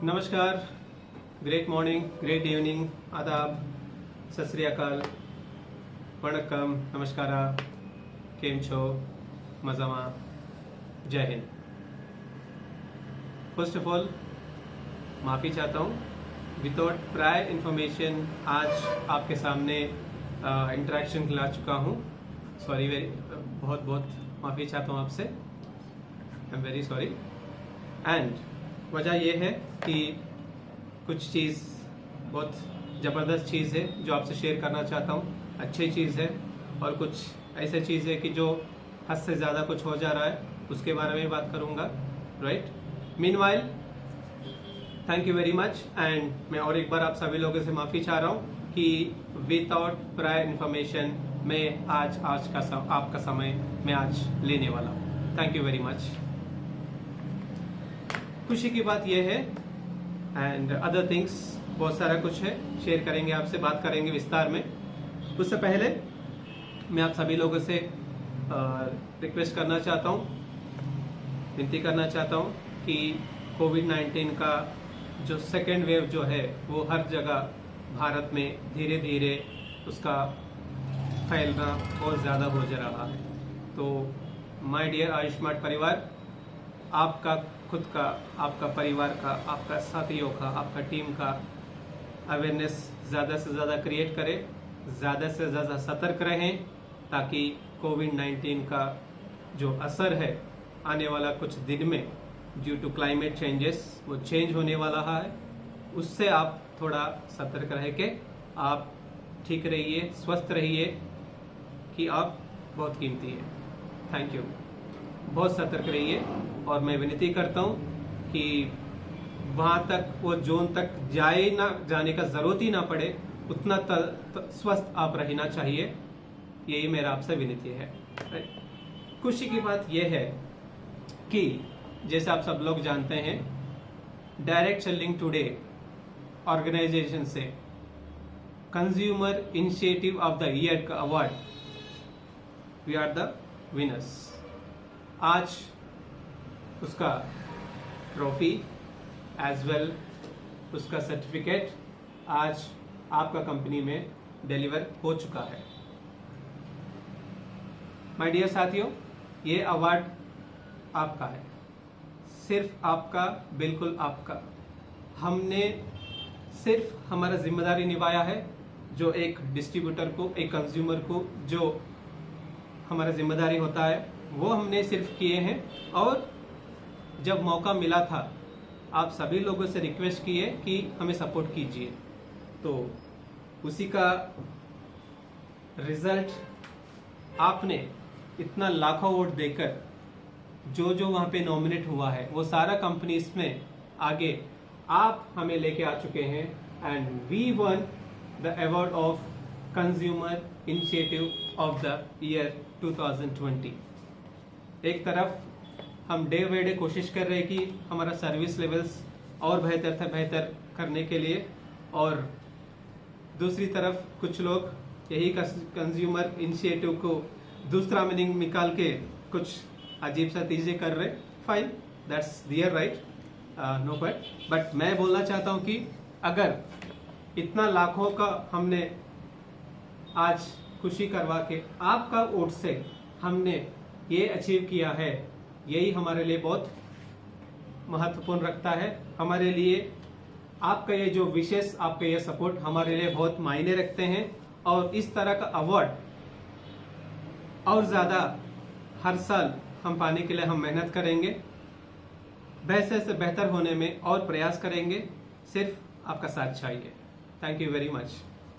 नमस्कार, great morning, great evening, आदाब, सत श्री अकाल, वणक्कम, नमस्कारा, केम छो, मजामा, जय हिंद। फर्स्ट ऑफ ऑल माफ़ी चाहता हूँ, विदाउट प्रायर इन्फॉर्मेशन आज आपके सामने इंटरेक्शन ला चुका हूँ। सॉरी, बहुत बहुत माफ़ी चाहता हूँ आपसे, आई एम वेरी सॉरी। एंड वजह यह है कि कुछ चीज़ बहुत ज़बरदस्त चीज़ है जो आपसे शेयर करना चाहता हूँ, अच्छी चीज़ है, और कुछ ऐसे चीज़ है कि जो हद से ज़्यादा कुछ हो जा रहा है, उसके बारे में बात करूँगा, right. Meanwhile, thank you very much. And मैं और एक बार आप सभी लोगों से माफ़ी चाह रहा हूँ कि विदाउट प्रायर इन्फॉर्मेशन मैं आज आपका समय मैं आज लेने वाला हूँ। Thank you very much. खुशी की बात यह है, एंड अदर थिंग्स बहुत सारा कुछ है, शेयर करेंगे आपसे, बात करेंगे विस्तार में। उससे पहले मैं आप सभी लोगों से रिक्वेस्ट करना चाहता हूँ, विनती करना चाहता हूँ कि कोविड-19 का जो सेकेंड वेव जो है वो हर जगह भारत में धीरे धीरे उसका फैलना बहुत ज़्यादा हो जा रहा है। तो माय डियर आयुष्मान परिवार, आपका खुद का, आपका परिवार का, आपका साथियों का, आपका टीम का अवेयरनेस ज़्यादा से ज़्यादा क्रिएट करें, ज़्यादा से ज़्यादा सतर्क रहें, ताकि कोविड-19 का जो असर है आने वाला कुछ दिन में ड्यू टू क्लाइमेट चेंजेस वो चेंज होने वाला है, उससे आप थोड़ा सतर्क रह के आप ठीक रहिए, स्वस्थ रहिए, कि आप बहुत कीमती है। Thank you. बहुत सतर्क रहिए, और मैं विनती करता हूँ कि वहाँ तक, वो जोन तक जाने का ज़रूरत ही ना पड़े, उतना स्वस्थ आप रहना चाहिए, यही मेरा आपसे विनती है। खुशी की बात यह है कि जैसे आप सब लोग जानते हैं, डायरेक्ट सेलिंग टुडे ऑर्गेनाइजेशन से consumer initiative of the year का award, we are the winners. आज उसका ट्रॉफी एज वेल उसका सर्टिफिकेट आज आपका कंपनी में डिलीवर हो चुका है। माय डियर साथियों, ये अवार्ड आपका है, सिर्फ आपका, बिल्कुल आपका। हमने सिर्फ हमारा जिम्मेदारी निभाया है, जो एक डिस्ट्रीब्यूटर को, एक कंज्यूमर को जो हमारा जिम्मेदारी होता है वो हमने सिर्फ किए हैं। और जब मौका मिला था, आप सभी लोगों से रिक्वेस्ट किए कि हमें सपोर्ट कीजिए, तो उसी का रिजल्ट आपने इतना लाखों वोट देकर जो वहाँ पे नॉमिनेट हुआ है वो सारा कंपनीज में आगे आप हमें लेके आ चुके हैं, and we won the award of consumer initiative of the year 2020। एक तरफ हम डे बाई डे कोशिश कर रहे हैं कि हमारा सर्विस लेवल्स और बेहतर से बेहतर करने के लिए, और दूसरी तरफ कुछ लोग यही कंज्यूमर इनिशिएटिव को दूसरा मीनिंग निकाल के कुछ अजीब सा चीजें कर रहे। Fine, that's their right, no but मैं बोलना चाहता हूँ कि अगर इतना लाखों का हमने आज खुशी करवा के आपका वोट से हमने ये अचीव किया है, यही हमारे लिए बहुत महत्वपूर्ण रखता है। हमारे लिए आपका ये जो विशेष, आपका ये सपोर्ट हमारे लिए बहुत मायने रखते हैं, और इस तरह का अवार्ड और ज़्यादा हर साल हम पाने के लिए हम मेहनत करेंगे, बेहतर से बेहतर होने में और प्रयास करेंगे। सिर्फ आपका साथ चाहिए। Thank you very much,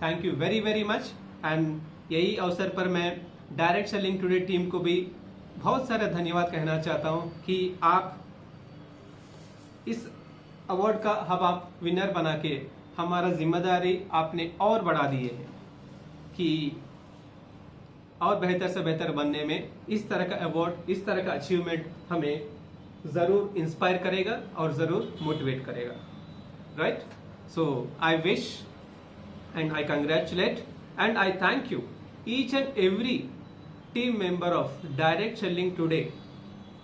thank you very very much. And यही अवसर पर मैं डायरेक्ट सेलिंग टुडे टीम को भी बहुत सारा धन्यवाद कहना चाहता हूं कि आप इस अवार्ड का अब आप विनर बना के हमारा जिम्मेदारी आपने और बढ़ा दी है कि और बेहतर से बेहतर बनने में इस तरह का अवार्ड, इस तरह का अचीवमेंट हमें जरूर इंस्पायर करेगा और जरूर मोटिवेट करेगा, right? So I wish and I congratulate and I thank you each and every team member of direct selling today।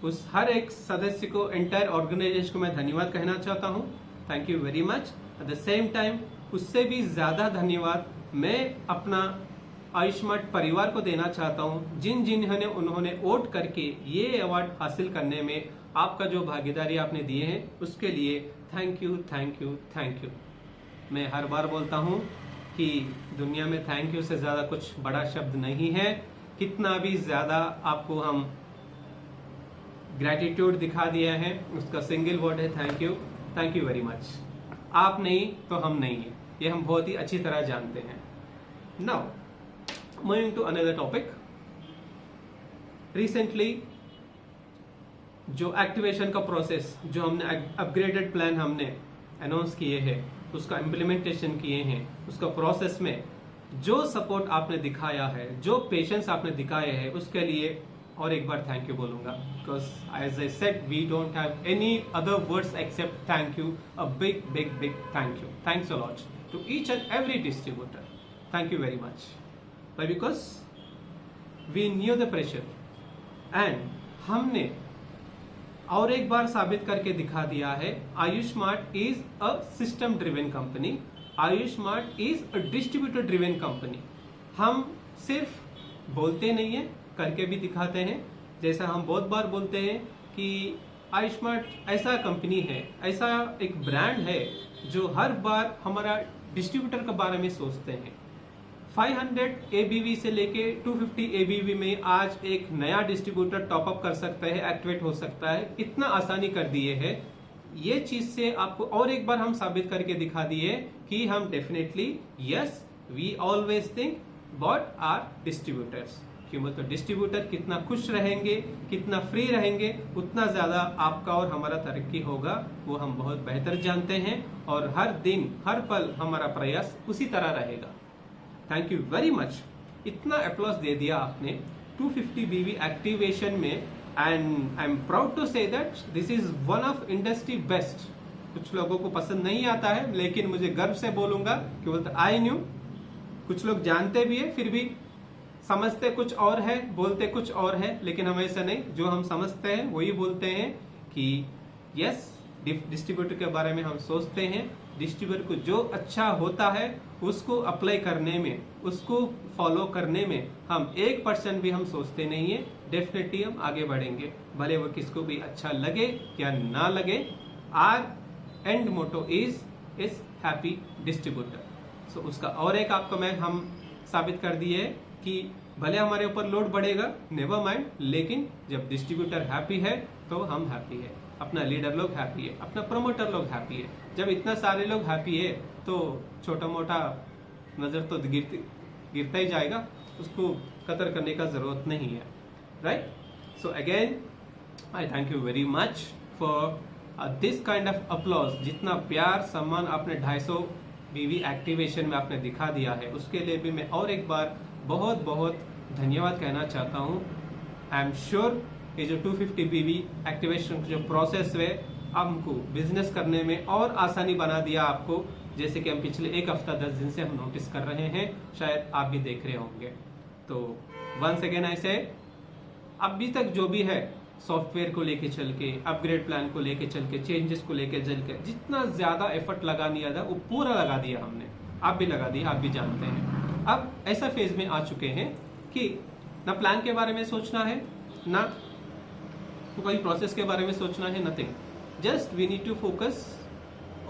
उस हर एक सदस्य को, एंटायर ऑर्गेनाइजेशन को मैं धन्यवाद कहना चाहता हूँ। Thank you very much. At the same time उससे भी ज़्यादा धन्यवाद मैं अपना आयुष्मान परिवार को देना चाहता हूँ, जिन्होंने उन्होंने वोट करके ये अवार्ड हासिल करने में आपका जो भागीदारी आपने दिए हैं उसके लिए thank you, thank you, thank you. मैं हर बार बोलता हूँ कि दुनिया में थैंक यू से ज़्यादा कुछ बड़ा शब्द नहीं है। कितना भी ज़्यादा आपको हम ग्रैटिट्यूड दिखा दिया है, उसका सिंगल वर्ड है thank you. Thank you very much. आप नहीं तो हम नहीं है, ये हम बहुत ही अच्छी तरह जानते हैं। Now moving to another topic. Recently जो एक्टिवेशन का प्रोसेस, जो हमने अपग्रेडेड प्लान हमने अनाउंस किए हैं, उसका इम्प्लीमेंटेशन किए हैं, उसका प्रोसेस में जो सपोर्ट आपने दिखाया है, जो पेशेंस आपने दिखाए हैं, उसके लिए और एक बार थैंक यू बोलूंगा। Because as I said we don't have any other words except thank you. A big big big thank you. Thanks a lot to each and every distributor. Thank you very much. Why? Because we knew the pressure and हमने और एक बार साबित करके दिखा दिया है Ayushmart is a system driven company. Ayushmart is a distributor driven company. हम सिर्फ बोलते नहीं है, करके भी दिखाते हैं। जैसा हम बहुत बार बोलते हैं कि आयुष्मार्ट ऐसा कंपनी है, ऐसा एक ब्रांड है जो हर बार हमारा डिस्ट्रीब्यूटर के बारे में सोचते हैं। 500 ABV से लेके 250 ABV में आज एक नया डिस्ट्रीब्यूटर टॉपअप कर सकता है, एक्टिवेट हो सकता है। इतना आसानी कर दिए है। ये चीज से आपको और एक बार हम साबित करके दिखा दिए कि हम definitely yes we always think about our distributors. क्यों? मतलब डिस्ट्रीब्यूटर कितना खुश रहेंगे, कितना फ्री रहेंगे, उतना ज्यादा आपका और हमारा तरक्की होगा, वो हम बहुत बेहतर जानते हैं। और हर दिन हर पल हमारा प्रयास उसी तरह रहेगा। Thank you very much. इतना अप्लॉज दे दिया आपने 250 BV एक्टिवेशन में, and I am proud to say that this is one of industry best. कुछ लोगों को पसंद नहीं आता है, लेकिन मुझे गर्व से बोलूंगा कि बोलते आई न्यू। कुछ लोग जानते भी है, फिर भी समझते कुछ और है, बोलते कुछ और है, लेकिन हम ऐसा नहीं। जो हम समझते हैं वही बोलते हैं कि यस डिस्ट्रीब्यूटर के बारे में हम सोचते हैं। डिस्ट्रीब्यूटर को जो अच्छा होता है उसको अप्लाई करने में, उसको फॉलो करने में हम 1% भी हम सोचते नहीं है। डेफिनेटली हम आगे बढ़ेंगे, भले वो किसको भी अच्छा लगे या ना लगे। Our end motto is happy distributor. So उसका और एक आपको हम साबित कर दिए कि भले हमारे ऊपर लोड बढ़ेगा, नेवर माइंड, लेकिन जब डिस्ट्रीब्यूटर हैप्पी है तो हम हैप्पी है, अपना लीडर लोग हैप्पी है, अपना प्रमोटर लोग हैप्पी है। जब इतना सारे लोग हैप्पी है तो छोटा मोटा नजर तो गिरता ही जाएगा, उसको कतर करने का जरूरत नहीं है, right? So again I thank you very much for this kind of applause. जितना प्यार सम्मान आपने 250 BV एक्टिवेशन में आपने दिखा दिया है, उसके लिए भी मैं और एक बार बहुत बहुत धन्यवाद कहना चाहता हूँ। आई एम श्योर ये जो 250 BV एक्टिवेशन जो प्रोसेस है हमको बिजनेस करने में और आसानी बना दिया आपको, जैसे कि हम पिछले एक हफ्ता 10 दिन से हम नोटिस कर रहे हैं, शायद आप भी देख रहे होंगे। तो वंस अगेन आई से अभी तक जो भी है सॉफ्टवेयर को लेके चल के, अपग्रेड प्लान को लेके चल के, चेंजेस को लेके चल के, जितना ज्यादा एफर्ट लगा दिया था वो पूरा लगा दिया हमने। आप भी लगा दिया, आप भी जानते हैं। अब ऐसा फेज में आ चुके हैं कि ना प्लान के बारे में सोचना है, ना तो कोई प्रोसेस के बारे में सोचना है, nothing. Just we need to focus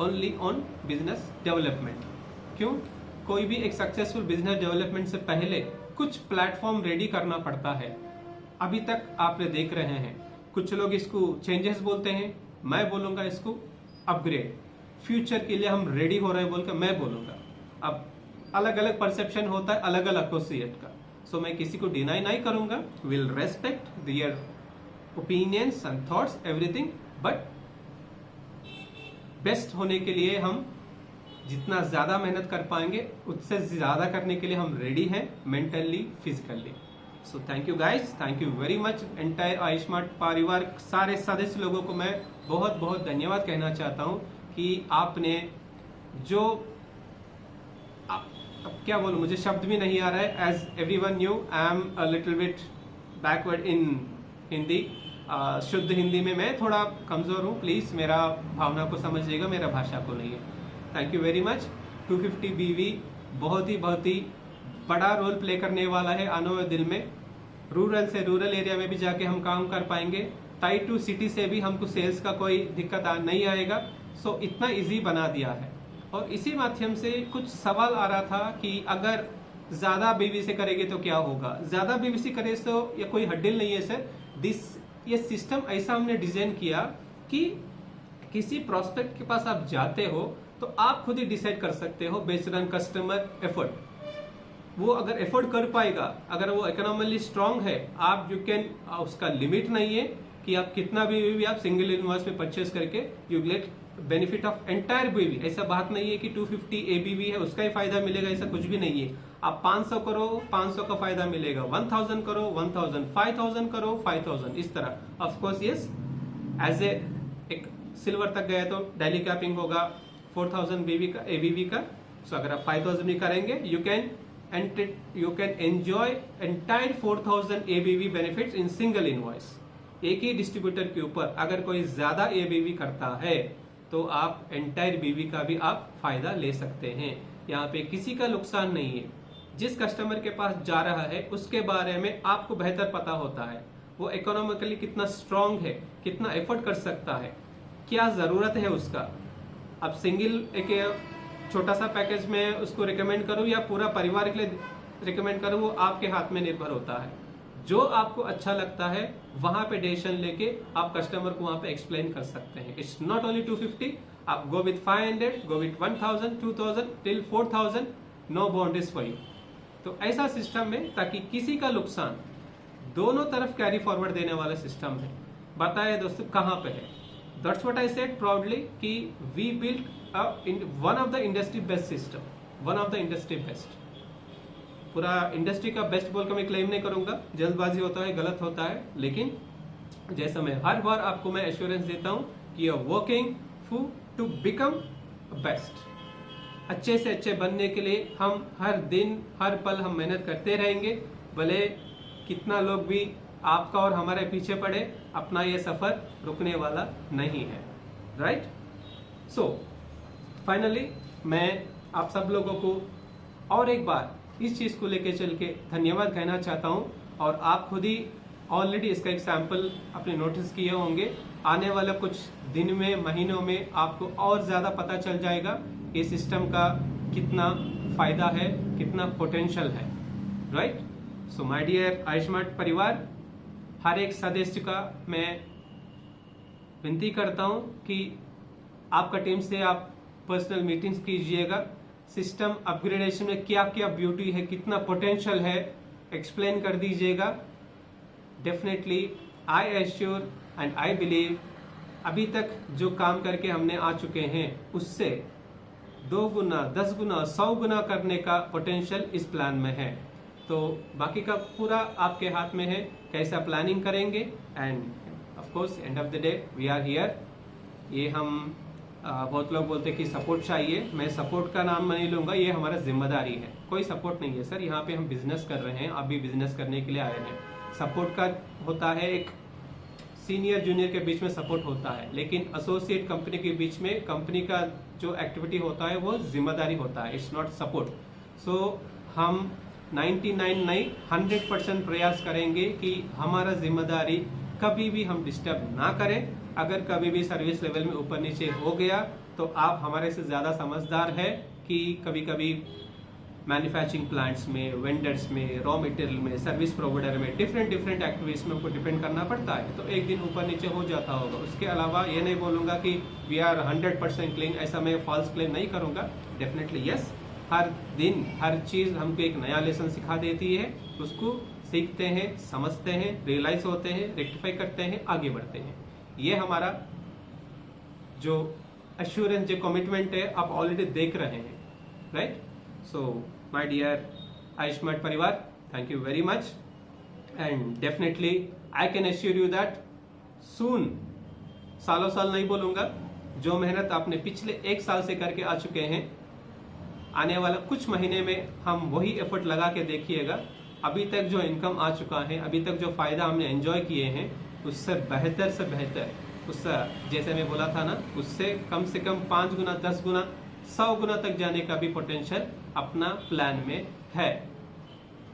only on business development. क्यों? कोई भी एक सक्सेसफुल बिजनेस डेवलपमेंट से पहले कुछ प्लेटफॉर्म रेडी करना पड़ता है। अभी तक आपने देख रहे हैं, कुछ लोग इसको चेंजेस बोलते हैं, मैं बोलूंगा इसको अपग्रेड। फ्यूचर के लिए हम रेडी हो रहे हैं बोलकर मैं बोलूंगा। अब अलग अलग परसेप्शन होता है अलग अलग एसोसिएट का, सो मैं किसी को डिनाई नहीं करूंगा। Will respect their opinions and thoughts everything, but best होने के लिए हम जितना ज्यादा मेहनत कर पाएंगे उससे ज्यादा करने के लिए हम रेडी हैं, mentally physically. So thank you guys, thank you very much. Entire Ayushman परिवार सारे सदस्य लोगों को मैं बहुत बहुत धन्यवाद कहना चाहता हूँ कि आपने जो अब क्या बोलूं, मुझे शब्द भी नहीं आ रहा है। As everyone knew, I am a little bit backward in Hindi. शुद्ध हिंदी में मैं थोड़ा कमजोर हूँ, प्लीज मेरा भावना को समझिएगा, मेरा भाषा को नहीं है। Thank you very much. 250 BV बहुत ही बड़ा रोल प्ले करने वाला है आने वाले दिन में। रूरल से रूरल एरिया में भी जाके हम काम कर पाएंगे, टाइप 2 सिटी से भी हमको सेल्स का कोई दिक्कत नहीं आएगा। सो इतना इजी बना दिया है। और इसी माध्यम से कुछ सवाल आ रहा था कि अगर ज्यादा बीवी से करेंगे तो क्या होगा। ज्यादा बीवी से करे तो ये कोई हड्डिल नहीं है सर। ये सिस्टम ऐसा हमने डिजाइन किया कि किसी प्रोस्पेक्ट के पास आप जाते हो तो आप खुद ही डिसाइड कर सकते हो बेस्ड ऑन कस्टमर एफर्ट। वो अगर एफोर्ड कर पाएगा, अगर वो इकोनॉमिकली स्ट्रांग है, आप यू कैन, उसका लिमिट नहीं है कि आप कितना भी आप सिंगल इनवॉइस में परचेस करके you get benefit of entire बीवी। ऐसा बात नहीं है कि 250 ABV है उसका ही फायदा मिलेगा, ऐसा कुछ भी नहीं है। आप 500 करो 500 का फायदा मिलेगा, 1000 करो 1000, 5000 करो 5000, इस तरह। ऑफ कोर्स यस, एज एक सिल्वर तक गया तो डेली कैपिंग होगा 4000 ABV का। सो अगर आप 5000 भी करेंगे you can enjoy entire 4000 ABV benefits in single invoice. एक ही डिस्ट्रीब्यूटर के ऊपर अगर कोई ज्यादा ABV करता है तो आप एंटायर BV का भी आप फायदा ले सकते हैं। यहाँ पे किसी का नुकसान नहीं है। जिस कस्टमर के पास जा रहा है उसके बारे में आपको बेहतर पता होता है, वो इकोनॉमिकली कितना स्ट्रांग है, कितना एफर्ट कर सकता है, क्या जरूरत है उसका। अब सिंगल एक छोटा सा पैकेज में उसको रिकमेंड करूं या पूरा परिवार के लिए रिकमेंड करूं, वो आपके हाथ में निर्भर होता है। जो आपको अच्छा लगता है वहां पे डिसीजन लेके आप कस्टमर को वहां पे एक्सप्लेन कर सकते हैं। इट्स नॉट ओनली 250, आप go with 500, go with 1000, 2000 till 4000, no boundaries for you. तो ऐसा सिस्टम है ताकि किसी का नुकसान, दोनों तरफ कैरी फॉरवर्ड देने वाला सिस्टम है। बताए दोस्तों कहां पे है। That's what I said proudly कि we build one of the industry best system, one of the industry best. पूरा इंडस्ट्री का बेस्ट बोल कर मैं क्लेम नहीं करूंगा, जल्दबाजी होता है, गलत होता है, लेकिन जैसा मैं हर बार आपको मैं एश्योरेंस देता हूं कि you are working to become best. अच्छे से अच्छे बनने के लिए हम हर दिन हर पल हम मेहनत करते रहेंगे, भले कितना लोग भी आपका और हमारे पीछे पड़े, अपना ये सफर रुकने वाला नहीं है। राइट। सो फाइनली मैं आप सब लोगों को और एक बार इस चीज को लेकर चल के धन्यवाद कहना चाहता हूं। और आप खुद ही ऑलरेडी इसका एक सैंपल अपने नोटिस किए होंगे। आने वाले कुछ दिन में, महीनों में आपको और ज्यादा पता चल जाएगा ये सिस्टम का कितना फायदा है, कितना पोटेंशियल है। Right. So my dear Ayushman परिवार, हर एक सदस्य का मैं विनती करता हूं कि आपका टीम से आप पर्सनल मीटिंग्स कीजिएगा। सिस्टम अपग्रेडेशन में क्या क्या ब्यूटी है, कितना पोटेंशियल है, एक्सप्लेन कर दीजिएगा। Definitely I assure and I believe अभी तक जो काम करके हमने आ चुके हैं उससे 2 गुना, 10 गुना, 100 गुना करने का पोटेंशियल इस प्लान में है। तो बाकी का पूरा आपके हाथ में है, कैसा प्लानिंग करेंगे। End of course end of the day we are here. ये हम बहुत लोग बोलते हैं कि सपोर्ट चाहिए, मैं सपोर्ट का नाम नहीं लूंगा, ये हमारा जिम्मेदारी है। कोई सपोर्ट नहीं है सर, यहाँ पे हम बिजनेस कर रहे हैं, आप भी बिजनेस करने के लिए आए हैं। सपोर्ट का होता है एक सीनियर जूनियर के बीच में सपोर्ट होता है, लेकिन एसोसिएट कंपनी के बीच में कंपनी का जो एक्टिविटी होता है वो जिम्मेदारी होता है, इट्स नॉट सपोर्ट। सो हम 99 नहीं 100% प्रयास करेंगे कि हमारा जिम्मेदारी कभी भी हम डिस्टर्ब ना करें। अगर कभी भी सर्विस लेवल में ऊपर नीचे हो गया तो आप हमारे से ज्यादा समझदार है कि कभी कभी मैन्युफैक्चरिंग प्लांट्स में, वेंडर्स में, रॉ मटेरियल में, सर्विस प्रोवाइडर में, डिफरेंट एक्टिविटीज में हमको डिपेंड करना पड़ता है, तो एक दिन ऊपर नीचे हो जाता होगा। उसके अलावा ये नहीं बोलूंगा कि वी आर 100% क्लीन, ऐसा मैं फॉल्स क्लेम नहीं करूंगा। डेफिनेटली यस, हर दिन हर चीज हमको एक नया लेसन सिखा देती है, उसको सीखते हैं, समझते हैं, रियलाइज होते हैं, रेक्टिफाई करते हैं, आगे बढ़ते हैं। ये हमारा जो एश्योरेंस, जो कमिटमेंट है आप ऑलरेडी देख रहे हैं। Right. So my dear Ayushman परिवार, thank you very much. And definitely I can assure you that soon, सालों साल नहीं बोलूंगा, जो मेहनत आपने पिछले 1 साल से करके आ चुके हैं, आने वाला कुछ महीने में हम वही एफर्ट लगा के देखिएगा, अभी तक जो इनकम आ चुका है, अभी तक जो फायदा हमने एंजॉय किए हैं, उससे बेहतर से बेहतर, उससे जैसे मैं बोला था ना, उससे कम से कम 5 गुना, 10 गुना, 100 गुना तक जाने का भी पोटेंशियल अपना प्लान में है।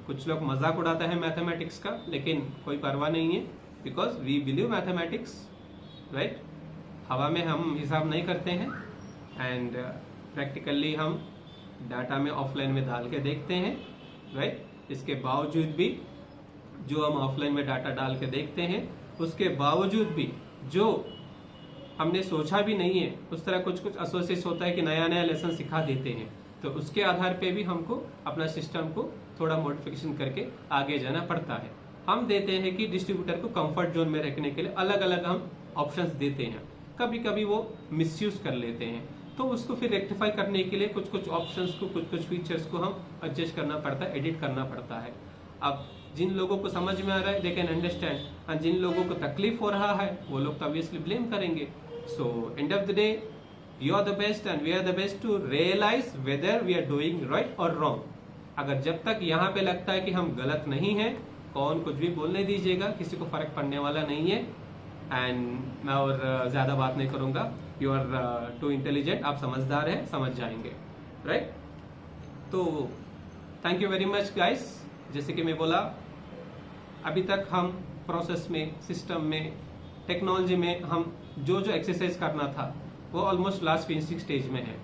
कुछ लोग मजाक उड़ाते हैं मैथमेटिक्स का, लेकिन कोई परवाह नहीं है, because we believe mathematics, right. हवा में हम हिसाब नहीं करते हैं, एंड प्रैक्टिकली हम डाटा में ऑफलाइन में डाल के देखते हैं, राइट। इसके बावजूद भी जो हम ऑफलाइन में डाटा डाल के देखते हैं, उसके बावजूद भी जो हमने सोचा भी नहीं है, उस तरह कुछ कुछ एसोसिएट्स होता है कि नया नया लेसन सिखा देते हैं, तो उसके आधार पे भी हमको अपना सिस्टम को थोड़ा मॉडिफिकेशन करके आगे जाना पड़ता है। हम देते हैं कि डिस्ट्रीब्यूटर को कंफर्ट जोन में रखने के लिए अलग अलग हम ऑप्शंस देते हैं, कभी कभी वो मिसयूज कर लेते हैं, तो उसको फिर रेक्टिफाई करने के लिए कुछ कुछ ऑप्शंस को, कुछ कुछ फीचर्स को हम एडजस्ट करना पड़ता है, एडिट करना पड़ता है। अब जिन लोगों को समझ में आ रहा है दे कैन अंडरस्टैंड, और जिन लोगों को तकलीफ हो रहा है वो लोग तो ऑब्वियसली ब्लेम करेंगे। So end of the day you are the best and we are the best to realize whether we are doing right और रॉन्ग। अगर जब तक यहाँ पे लगता है कि हम गलत नहीं है, कौन कुछ भी बोलने दीजिएगा, किसी को फर्क पड़ने वाला नहीं है। एंड मैं और ज्यादा बात नहीं करूंगा, यू आर टू इंटेलिजेंट, आप समझदार हैं, समझ जाएंगे, राइट। तो thank you very much guys. जैसे कि मैं बोला, अभी तक हम प्रोसेस में, सिस्टम में, टेक्नोलॉजी में हम जो जो एक्सरसाइज करना था वो ऑलमोस्ट लास्ट फिनिशिंग स्टेज में है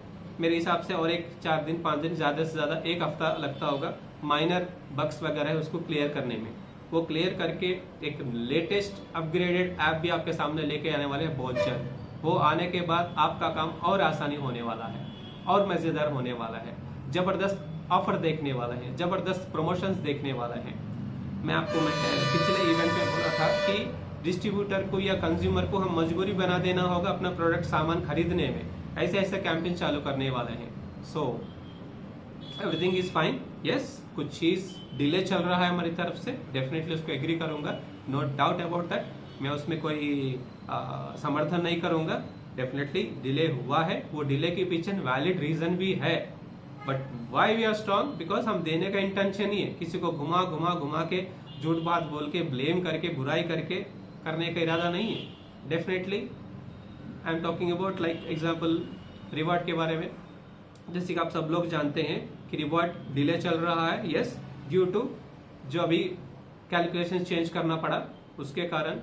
मेरे हिसाब से। और एक 4 दिन 5 दिन, ज़्यादा से ज़्यादा 1 हफ्ता लगता होगा माइनर बग्स वगैरह है उसको क्लियर करने में। वो क्लियर करके एक लेटेस्ट अपग्रेडेड ऐप भी आपके सामने लेके आने वाले हैं बहुत जल्द। वो आने के बाद आपका काम और आसानी होने वाला है और मज़ेदार होने वाला है, ज़बरदस्त ऑफर देखने वाला है, ज़बरदस्त प्रमोशंस देखने वाला है। मैं आपको पिछले इवेंट में बोला था कि डिस्ट्रीब्यूटर को या कंज्यूमर को हम मजबूरी बना देना होगा अपना प्रोडक्ट सामान खरीदने में, ऐसे ऐसे कैंपेन चालू करने वाले हैं। So everything is fine. Yes, कुछ चीज डिले चल रहा है हमारी तरफ से, डेफिनेटली उसको एग्री करूंगा, नो डाउट अबाउट दैट। मैं उसमें कोई समर्थन नहीं करूंगा। डेफिनेटली डिले हुआ है, वो डिले के पीछे वैलिड रीजन भी है, but why we are strong, because हम देने का इंटेंशन ही है, किसी को घुमा घुमा घुमा के झूठ बात बोल के ब्लेम करके बुराई करके करने का इरादा नहीं है। Definitely I am talking about like example reward के बारे में। जैसे कि आप सब लोग जानते हैं कि रिवॉर्ड डिले चल रहा है, यस, ड्यू टू जो अभी कैलकुलेशन चेंज करना पड़ा उसके कारण।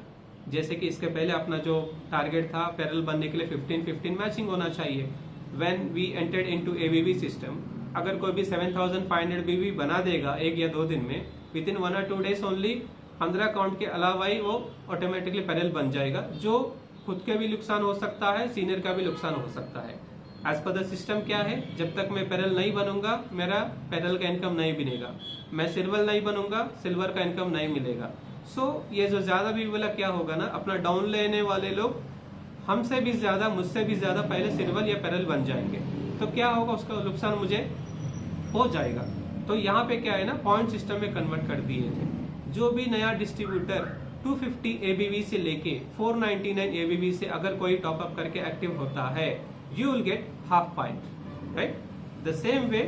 जैसे कि इसके पहले अपना जो टारगेट था पैरेलल बनने के लिए 15-15 मैचिंग होना चाहिए। When we entered into ABV system, अगर कोई भी 7500 बीवी बना देगा 1 या 2 दिन में, with in 1 or 2 days only 15 count के अलावा ही वो ऑटोमेटिकली पैरेलल बन जाएगा, जो खुद के भी नुकसान हो सकता है, सीनियर का भी नुकसान हो सकता है। एज पर द सिस्टम क्या है, जब तक मैं पैरेलल नहीं बनूंगा मेरा पैरेलल का इनकम नहीं बनेगा, मैं सिल्वर नहीं बनूंगा सिल्वर का इनकम नहीं मिलेगा। सो ये जो ज्यादा भी वाला क्या होगा ना, अपना डाउन लेने वाले लोग हमसे भी ज्यादा, मुझसे भी ज्यादा पहले सिल्वर या पैरेलल बन जाएंगे, तो क्या होगा, उसका नुकसान मुझे हो जाएगा। तो यहाँ पे क्या है ना, पॉइंट सिस्टम में कन्वर्ट कर दिए थे। जो भी नया डिस्ट्रीब्यूटर 250 ABV से लेके 499 ABV से अगर कोई टॉप अप करके एक्टिव होता है, you will get half point, right. The same way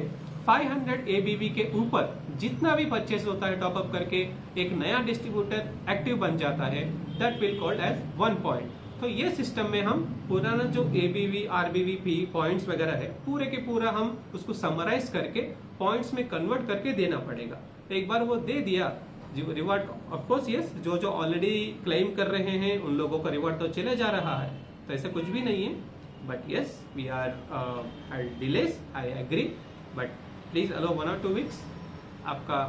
500 ABV के ऊपर जितना भी परचेस होता है टॉप अप करके एक नया डिस्ट्रीब्यूटर एक्टिव बन जाता है, that will called as 1 point. तो ये सिस्टम में हम पुराना जो ABV, RBV, P पॉइंट्स वगैरह है पूरे के पूरा हम उसको समराइज करके पॉइंट्स में कन्वर्ट करके देना पड़ेगा। एक बार वो दे दिया रिवॉर्ड, ऑफ कोर्स यस, जो जो ऑलरेडी क्लेम कर रहे हैं उन लोगों का रिवॉर्ड तो चले जा रहा है, तो ऐसे कुछ भी नहीं है। But yes, we are delays, I agree, but please allow 1 or 2 weeks। आपका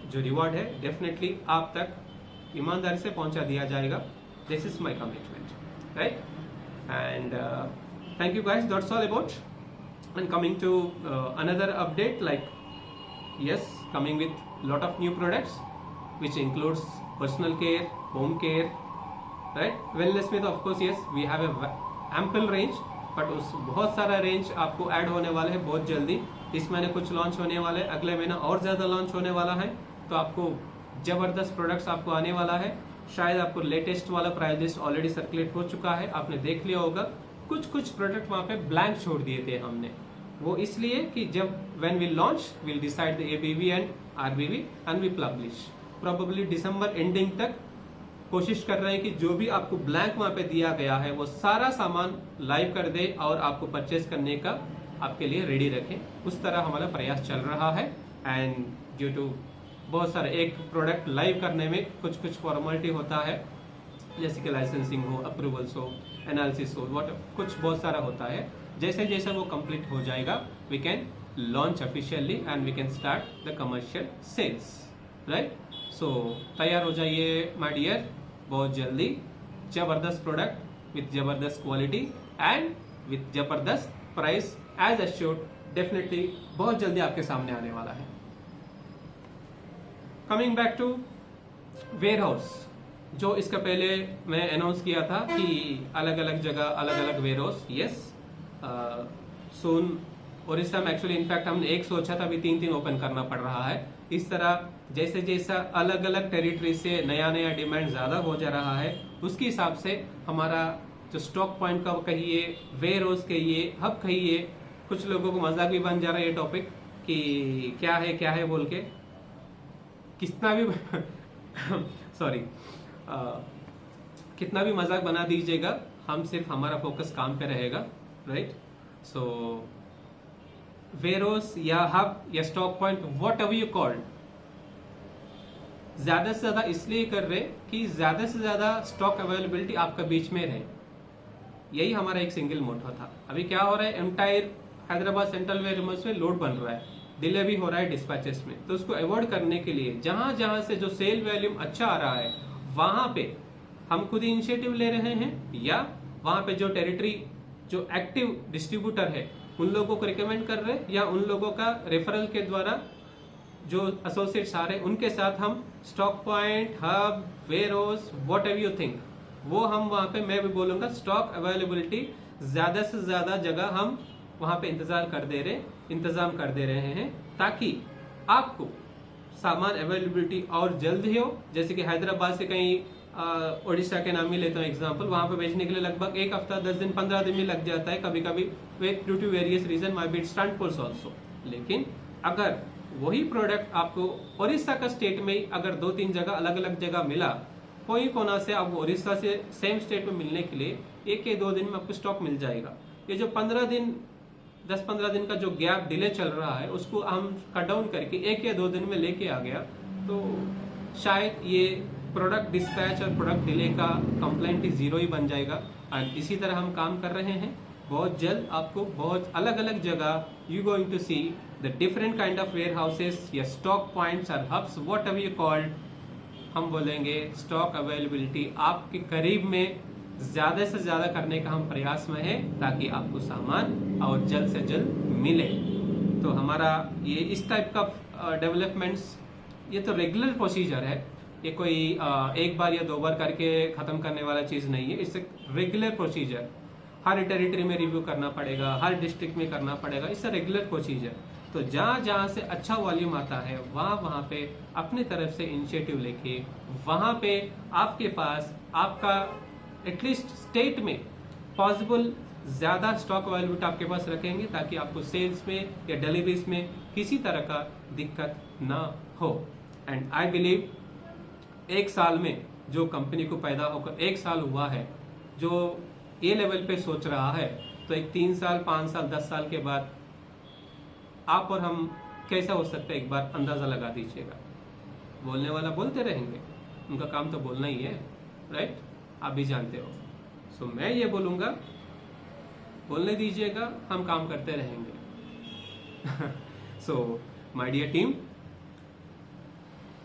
जो रिवॉर्ड है डेफिनेटली आप तक ईमानदारी से पहुंचा दिया जाएगा। This is my commitment, right? And thank you guys, that's all about. And coming to another update, like yes, coming with lot of new products which includes personal care, home care, right? Wellness में तो of course yes, we have a ample range, but उस बहुत सारा range आपको add होने वाले है बहुत जल्दी। इस महीने कुछ लॉन्च होने वाले, अगले महीना और ज़्यादा लॉन्च होने वाला है, तो आपको जबरदस्त प्रोडक्ट्स आपको आने वाला है। शायद आपको लेटेस्ट वाला प्राइस लिस्ट ऑलरेडी सर्कुलेट हो चुका है, आपने देख लिया होगा। कुछ कुछ प्रोडक्ट वहां पे ब्लैंक छोड़ दिए थे हमने, वो इसलिए कि जब when we launch will decide the ABV and RBV and we publish. Probably दिसंबर एंडिंग तक कोशिश कर रहे हैं कि जो भी आपको ब्लैंक वहां पे दिया गया है वो सारा सामान लाइव कर दे और आपको परचेज करने का आपके लिए रेडी रखें। उस तरह हमारा प्रयास चल रहा है। एंड ड्यू टू बहुत सारे एक प्रोडक्ट लाइव करने में कुछ कुछ फॉर्मेलिटी होता है, जैसे कि लाइसेंसिंग हो, अप्रूवल्स हो, एनालिसिस हो, वॉट कुछ बहुत सारा होता है। जैसे जैसे वो कंप्लीट हो जाएगा we can launch officially and we can start the commercial sales, right. So तैयार हो जाइए माय डियर, बहुत जल्दी जबरदस्त प्रोडक्ट विथ जबरदस्त क्वालिटी एंड विथ जबरदस्त प्राइस एज अश्योर्ड डेफिनेटली बहुत जल्दी आपके सामने आने वाला है। Coming back to warehouse, जो इसका पहले मैं अनाउंस किया था कि अलग अलग जगह अलग अलग वेयर हाउस, यस सून उड़ीसा में एक्चुअली इनफैक्ट हमने एक सोचा था, अभी 3 ओपन करना पड़ रहा है। इस तरह जैसे जैसा अलग अलग टेरिटरी से नया नया डिमांड ज्यादा हो जा रहा है, उसके हिसाब से हमारा जो स्टॉक पॉइंट का कहिए, वेयर हाउस कहिए, हब कहिए, कुछ लोगों को मजाक भी बन जा रहा है ये टॉपिक कि क्या है बोल के, कितना भी सॉरी कितना भी मजाक बना दीजिएगा, हम सिर्फ हमारा फोकस काम पे रहेगा, राइट। सो वेयर हाउस या हब या stock point what ever you called, ज्यादा से ज्यादा इसलिए कर रहे कि ज्यादा से ज्यादा स्टॉक अवेलेबिलिटी आपका बीच में रहे, यही हमारा एक सिंगल मोटो था। अभी क्या हो रहा है, एंटायर हैदराबाद सेंट्रल वेयरहाउस में लोड बन रहा है, डिले भी हो रहा है डिस्पैचेस में, तो उसको अवॉइड करने के लिए जहां जहां से जो सेल वॉल्यूम अच्छा आ रहा है वहां पे हम खुद ही इनिशिएटिव ले रहे हैं, या वहां पे जो टेरिटरी जो एक्टिव डिस्ट्रीब्यूटर है उन लोगों को रिकमेंड कर रहे हैं, या उन लोगों का रेफरल के द्वारा जो एसोसिएट्स आ रहे हैं उनके साथ हम stock point, hub, warehouse, whatever you think, वो हम वहां पे, मैं भी बोलूंगा स्टॉक अवेलेबिलिटी ज्यादा से ज्यादा जगह हम वहां पे इंतजाम कर दे रहे हैं, ताकि आपको सामान अवेलेबिलिटी और जल्द ही हो। जैसे कि हैदराबाद से कहीं उड़ीसा के नाम ही लेता हूँ एग्जांपल, वहां पे भेजने के लिए लगभग 1 हफ्ता 10 दिन 15 दिन में लग जाता है, कभी कभी due to various reason maybe stunt pulls also. लेकिन अगर वही प्रोडक्ट आपको उड़ीसा का स्टेट में ही अगर 2-3 जगह अलग अलग जगह मिला, कोई कोना से आपको उड़ीसा से सेम स्टेट में मिलने के लिए 1 या 2 दिन में आपको स्टॉक मिल जाएगा। ये जो 10-15 दिन का जो गैप डिले चल रहा है उसको हम कट डाउन करके 1 या 2 दिन में लेके आ गया, तो शायद ये प्रोडक्ट डिस्पैच और प्रोडक्ट डिले का कंप्लेंट ही 0 ही बन जाएगा। और इसी तरह हम काम कर रहे हैं। बहुत जल्द आपको बहुत अलग अलग जगह you going to see the different kind of warehouses या स्टॉक पॉइंट्स और hubs, whatever you called, हम बोलेंगे स्टॉक अवेलेबिलिटी आपके करीब में ज्यादा से ज्यादा करने का हम प्रयास में है, ताकि आपको सामान और जल्द से जल्द मिले। तो हमारा ये इस टाइप का डेवलपमेंट्स, ये तो रेगुलर प्रोसीजर है, ये कोई 1 बार या 2 बार करके खत्म करने वाला चीज नहीं है। इससे रेगुलर प्रोसीजर हर टेरिटरी में रिव्यू करना पड़ेगा, हर डिस्ट्रिक्ट में करना पड़ेगा, इससे रेगुलर प्रोसीजर। तो जहाँ जहाँ से अच्छा वॉल्यूम आता है वहाँ पे अपनी तरफ से इनिशिएटिव लेके वहाँ पे आपके पास आपका एटलीस्ट स्टेट में पॉसिबल ज्यादा स्टॉक अवेलेबिलिटी आपके पास रखेंगे, ताकि आपको सेल्स में या डिलीवरीज में किसी तरह का दिक्कत ना हो। एंड आई बिलीव 1 साल में जो कंपनी को पैदा होकर 1 साल हुआ है, जो ये लेवल पे सोच रहा है, तो एक 3 साल 5 साल 10 साल के बाद आप और हम कैसा हो सकता है एक बार अंदाजा लगा दीजिएगा। बोलने वाला बोलते रहेंगे, उनका काम तो बोलना ही है, राइट, आप भी जानते हो। सो मैं ये बोलूंगा, बोलने दीजिएगा, हम काम करते रहेंगे। सो माय डियर टीम,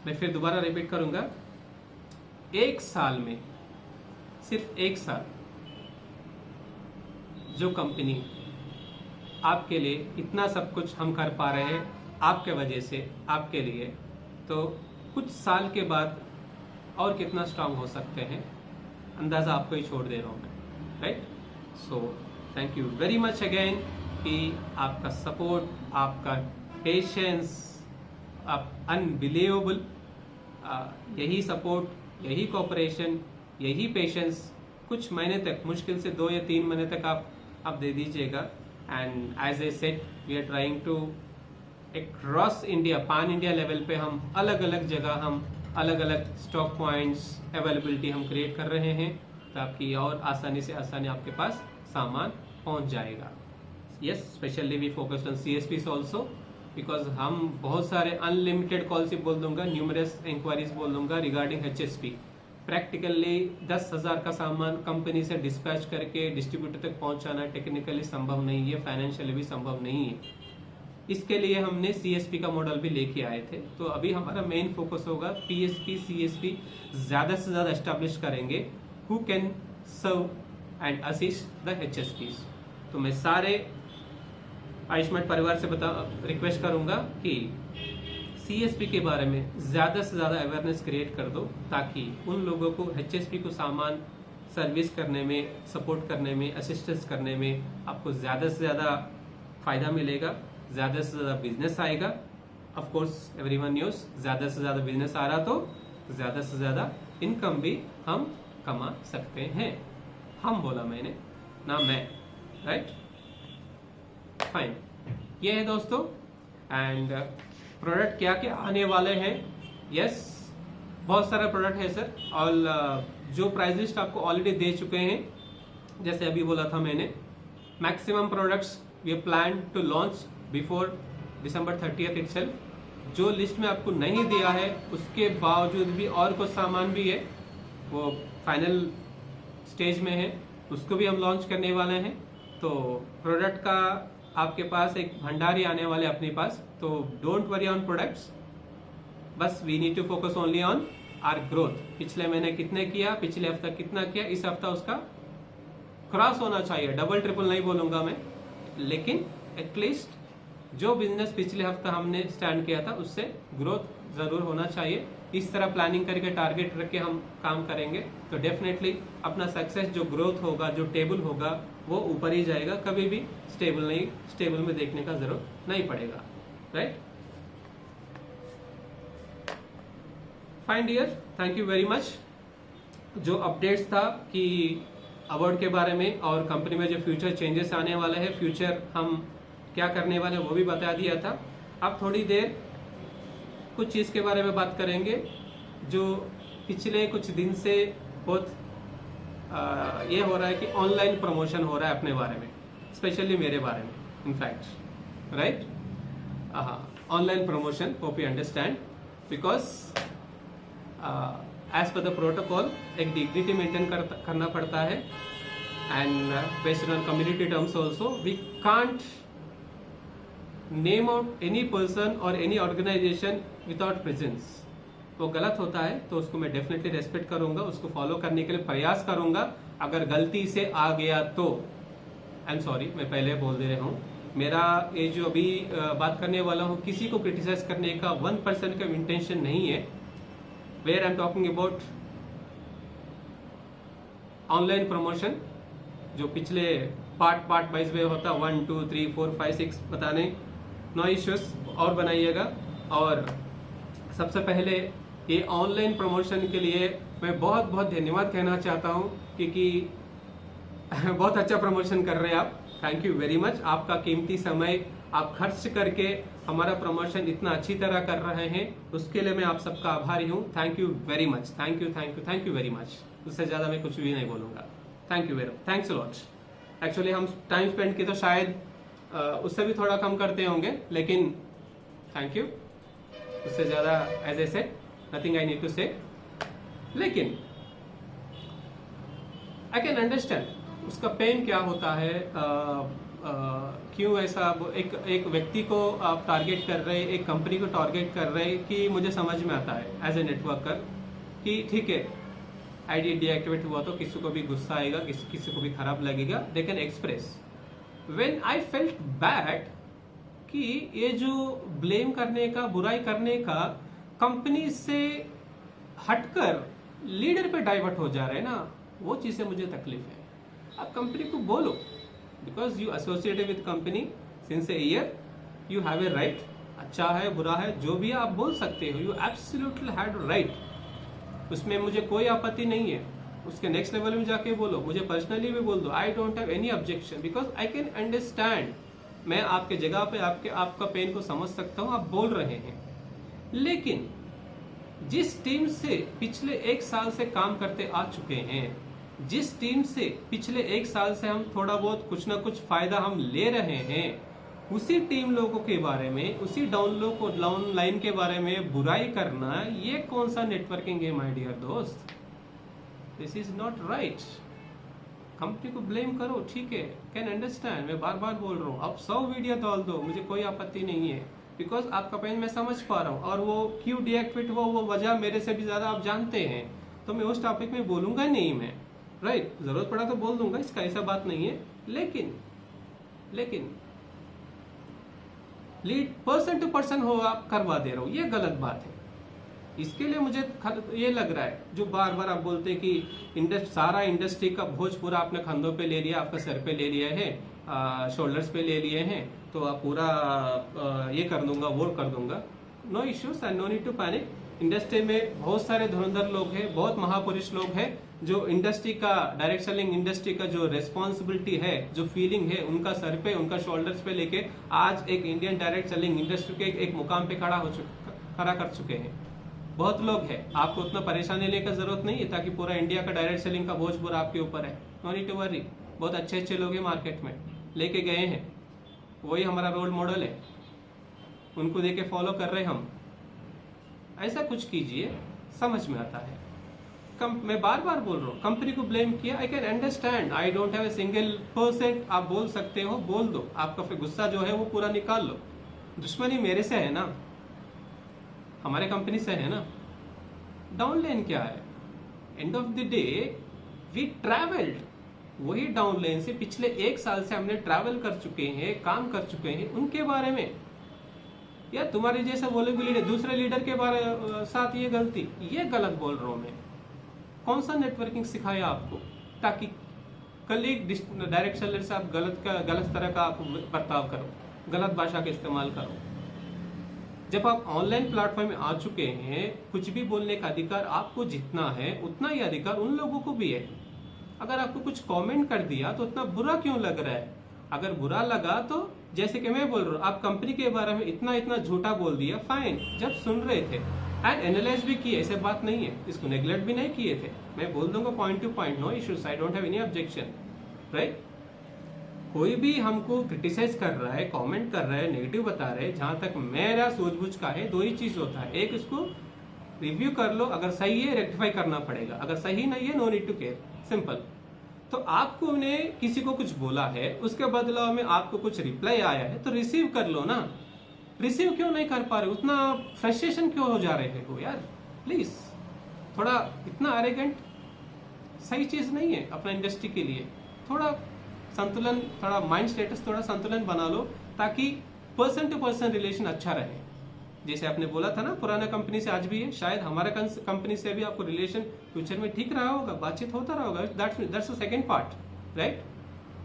मैं फिर दोबारा रिपीट करूंगा, 1 साल में, सिर्फ 1 साल, जो कंपनी आपके लिए इतना सब कुछ हम कर पा रहे हैं आपके वजह से, आपके लिए, तो कुछ साल के बाद और कितना स्ट्रांग हो सकते हैं, अंदाजा आपको ही छोड़ दे रहा हूँ मैं, right. So thank you very much again कि आपका सपोर्ट, आपका पेशेंस, आप अनबिलीवेबल, यही सपोर्ट, यही कोऑपरेशन, यही पेशेंस कुछ महीने तक, मुश्किल से 2 या 3 महीने तक आप दे दीजिएगा। And as a set we are trying to across India, pan India level पे हम अलग अलग जगह हम अलग अलग स्टॉक पॉइंट्स अवेलेबिलिटी हम क्रिएट कर रहे हैं, ताकि और आसानी से आसानी आपके पास सामान पहुंच जाएगा। Yes, specially we focus on CSPs also, because हम बहुत सारे अनलिमिटेड कॉल्स ही बोल दूंगा, न्यूमरस इंक्वायरीज बोल दूंगा रिगार्डिंग HSP। प्रैक्टिकली 10,000 का सामान कंपनी से डिस्पैच करके डिस्ट्रीब्यूटर तक पहुंचाना टेक्निकली संभव नहीं है, फाइनेंशियली भी संभव नहीं है। इसके लिए हमने CSP का मॉडल भी लेके आए थे। तो अभी हमारा मेन फोकस होगा PSP CSP ज्यादा से ज्यादा एस्टेब्लिश करेंगे, who can serve and assist the HSPs। तो मैं सारे आयुष्मान परिवार से रिक्वेस्ट करूंगा कि CSP के बारे में ज्यादा से ज्यादा अवेयरनेस क्रिएट कर दो, ताकि उन लोगों को HSP को सामान सर्विस करने में, सपोर्ट करने में, असिस्टेंस करने में आपको ज्यादा से ज्यादा फायदा मिलेगा, ज्यादा से ज्यादा बिजनेस आएगा। ऑफ कोर्स एवरीवन न्यूज, ज्यादा से ज्यादा बिजनेस आ रहा तो ज्यादा से ज्यादा इनकम भी हम कमा सकते हैं। हम बोला मैंने, ना मैं, राइट? फाइन, ये है दोस्तों। एंड प्रोडक्ट क्या क्या आने वाले हैं? यस, बहुत सारा प्रोडक्ट है सर, और जो प्राइस लिस्ट आपको ऑलरेडी दे चुके हैं, जैसे अभी बोला था मैंने, maximum products we plan to launch before December 30th itself. जो लिस्ट में आपको नहीं दिया है उसके बावजूद भी और कुछ सामान भी है, वो फाइनल स्टेज में है, उसको भी हम लॉन्च करने वाले हैं। तो प्रोडक्ट का आपके पास एक भंडार ही आने वाले अपने पास। तो डोंट वरी ऑन प्रोडक्ट्स, बस we need to focus only on our growth. पिछले महीने कितने किया, पिछले हफ्ता कितना किया, इस हफ्ता उसका क्रॉस होना चाहिए। डबल ट्रिपल नहीं बोलूंगा मैं, लेकिन एटलीस्ट जो बिजनेस पिछले हफ्ता हमने स्टैंड किया था उससे ग्रोथ जरूर होना चाहिए। इस तरह प्लानिंग करके टारगेट रख के हम काम करेंगे तो डेफिनेटली अपना सक्सेस, जो ग्रोथ होगा, जो टेबल होगा, वो ऊपर ही जाएगा, कभी भी स्टेबल में देखने का जरूरत नहीं पड़ेगा, right? Fine dear, thank you very much. जो अपडेट्स था कि अवार्ड के बारे में और कंपनी में जो फ्यूचर चेंजेस आने वाले हैं, फ्यूचर हम क्या करने वाले हैं, वो भी बता दिया था। अब थोड़ी देर कुछ चीज़ के बारे में बात करेंगे जो पिछले कुछ दिन से बहुत ये हो रहा है कि ऑनलाइन प्रमोशन हो रहा है अपने बारे में, स्पेशली मेरे बारे में, in fact, right? Online promotion, hope you understand, because as per the protocol एक डिग्निटी मेंटेन करना पड़ता है, and based on community terms also we can't name out any person और एनी ऑर्गेनाइजेशन विदाउट प्रेजेंस। वो गलत होता है, तो उसको मैं डेफिनेटली रेस्पेक्ट करूंगा, उसको फॉलो करने के लिए प्रयास करूंगा। अगर गलती से आ गया तो आई एम सॉरी, मैं पहले बोल दे रहा हूँ, मेरा ये जो अभी बात करने वाला हूँ किसी को क्रिटिसाइज करने का 1% का इंटेंशन नहीं है। Where I am talking about online promotion, जो पिछले पार्ट वाइज में होता, 1 2 3 4 5 6 बताने, नो इश्यूज, और बनाइएगा। और सबसे पहले ये ऑनलाइन प्रमोशन के लिए मैं बहुत बहुत धन्यवाद कहना चाहता हूँ, क्योंकि बहुत अच्छा प्रमोशन कर रहे हैं आप। Thank you very much. आपका कीमती समय आप खर्च करके हमारा प्रमोशन इतना अच्छी तरह कर रहे हैं, उसके लिए मैं आप सबका आभारी हूँ। Thank you very much, thank you very much. उससे ज़्यादा मैं कुछ भी नहीं बोलूँगा। Thank you thanks lot. Actually हम टाइम स्पेंड की तो शायद उससे भी थोड़ा कम करते होंगे, लेकिन थैंक यू। उससे ज़्यादा as I said nothing I need to say, लेकिन आई कैन अंडरस्टैंड उसका पेन क्या होता है, क्यों ऐसा एक व्यक्ति को आप टारगेट कर रहे, एक कंपनी को टारगेट कर रहे, कि मुझे समझ में आता है एज ए नेटवर्कर कि ठीक है आईडी डीएक्टिवेट हुआ तो किसी को भी गुस्सा आएगा, किसी को भी खराब लगेगा, they can express. When I felt bad कि ये जो ब्लेम करने का, बुराई करने का कंपनी से हटकर लीडर पे डाइवर्ट हो जा रहे हैं ना, वो चीज़ से मुझे तकलीफ है। आप कंपनी को बोलो, because you associated with company since a year, you have a right अच्छा है बुरा है जो भी आप बोल सकते हो, यू एब्सोल्युटली हैड राइट, उसमें मुझे कोई आपत्ति नहीं है। उसके नेक्स्ट लेवल में जाके बोलो, मुझे पर्सनली भी बोल दो, आई don't have any objection because I can understand. मैं आपके जगह पे आपका पेन को समझ सकता हूँ, आप बोल रहे हैं। लेकिन जिस टीम से पिछले 1 साल से काम करते आ चुके हैं, जिस टीम से पिछले 1 साल से हम थोड़ा बहुत कुछ ना कुछ फायदा हम ले रहे हैं, उसी टीम लोगों के बारे में, उसी डाउन लाइन के बारे में बुराई करना, ये कौन सा नेटवर्किंग है माय डियर दोस्त? This is not right. Company को ब्लेम करो, ठीक है, कैन अंडरस्टैंड, मैं बार बार बोल रहा हूँ। अब 100 वीडियो डाल दो, मुझे कोई आपत्ति नहीं है, बिकॉज आपका पेन मैं समझ पा रहा हूँ, और वो क्यों डीएक्टिवेट हुआ वो वजह मेरे से भी ज्यादा आप जानते हैं, तो मैं उस टॉपिक में बोलूंगा नहीं मैं, राइट। जरूरत पड़ा तो बोल दूंगा, इसका ऐसा बात नहीं है। लेकिन लीड पर्सन टू पर्सन हो आप करवा दे रहा हूं, ये गलत बात है। इसके लिए मुझे ये लग रहा है, जो बार बार आप बोलते हैं कि सारा इंडस्ट्री का बोझ पूरा आपने कंधों पे ले लिया, आपका सर पे ले लिया है, शोल्डर्स पे ले लिए हैं, तो आप पूरा ये कर दूंगा, वो कर दूंगा। No issues and no need to panic. Industry में बहुत सारे धुरंधर लोग हैं, बहुत महापुरुष लोग हैं, जो इंडस्ट्री का, डायरेक्ट सेलिंग इंडस्ट्री का जो रेस्पॉन्सिबिलिटी है, जो फीलिंग है, उनका सर पे, उनका शोल्डर्स पे लेके आज एक इंडियन डायरेक्ट सेलिंग इंडस्ट्री के एक मुकाम पे खड़ा कर चुके हैं। बहुत लोग हैं, आपको उतना परेशानी लेने की जरूरत नहीं है, ताकि पूरा इंडिया का डायरेक्ट सेलिंग का बोझ पूरा आपके ऊपर है। No need to worry. बहुत अच्छे अच्छे लोग हैं मार्केट में, लेके गए हैं, वही हमारा रोल मॉडल है, उनको देके फॉलो कर रहे हम। ऐसा कुछ कीजिए, समझ में आता है। मैं बार बार बोल रहा हूँ, कंपनी को ब्लेम किया, आई can understand, I don't have a single percent. आप बोल सकते हो, बोल दो, आपका फिर गुस्सा जो है वो पूरा निकाल लो। दुश्मनी मेरे से है ना, हमारे कंपनी से है ना। डाउन लाइन क्या है? End of the day we travelled, वही डाउन लाइन से पिछले 1 साल से हमने ट्रैवल कर चुके हैं, काम कर चुके हैं, उनके बारे में। या तुम्हारे जैसा बोलेगे लीडर, दूसरे लीडर के बारे साथ ये गलती, ये गलत बोल रहा हूं मैं। कौन सा नेटवर्किंग सिखाया आपको, ताकि कल एक डायरेक्ट सेलर से आप गलत तरह का आप बर्ताव करो, गलत भाषा का इस्तेमाल करो। जब आप ऑनलाइन प्लेटफॉर्म में आ चुके हैं, कुछ भी बोलने का अधिकार आपको जितना है उतना ही अधिकार उन लोगों को भी है। अगर आपको कुछ कमेंट कर दिया तो उतना बुरा क्यों लग रहा है? अगर बुरा लगा तो, जैसे कि मैं बोल रहा हूँ, आप कंपनी के बारे में इतना झूठा बोल दिया, फाइन, जब सुन रहे थे एंड एनालाइज भी किए, ऐसे बात नहीं है, इसको नेग्लेक्ट भी नहीं किए थे। मैं बोल दूंगा point to point, no issues, I don't have any objection, right. कोई भी हमको क्रिटिसाइज कर रहा है, कमेंट कर रहा है, नेगेटिव बता रहे हैं, जहां तक मेरा सूझबूझ का है, 2 ही चीज होता है। एक, इसको रिव्यू कर लो, अगर सही है रेक्टिफाई करना पड़ेगा, अगर सही नहीं है no need to care, simple. तो आपको ने किसी को कुछ बोला है, उसके बदलाव में आपको कुछ रिप्लाई आया है, तो रिसीव कर लो ना। रिसीव क्यों नहीं कर पा रहे, उतना फ्रस्ट्रेशन क्यों हो जा रहे हो यार? प्लीज, थोड़ा इतना एरोगेंट सही चीज नहीं है अपना इंडस्ट्री के लिए। थोड़ा संतुलन, थोड़ा माइंड स्टेटस, थोड़ा संतुलन बना लो, ताकि पर्सन टू पर्सन रिलेशन अच्छा रहे। जैसे आपने बोला था ना, पुराना कंपनी से आज भी है, शायद हमारा कंपनी से भी आपको रिलेशन फ्यूचर में ठीक रहा होगा, बातचीत होता रहा होगा, that's the second part, right.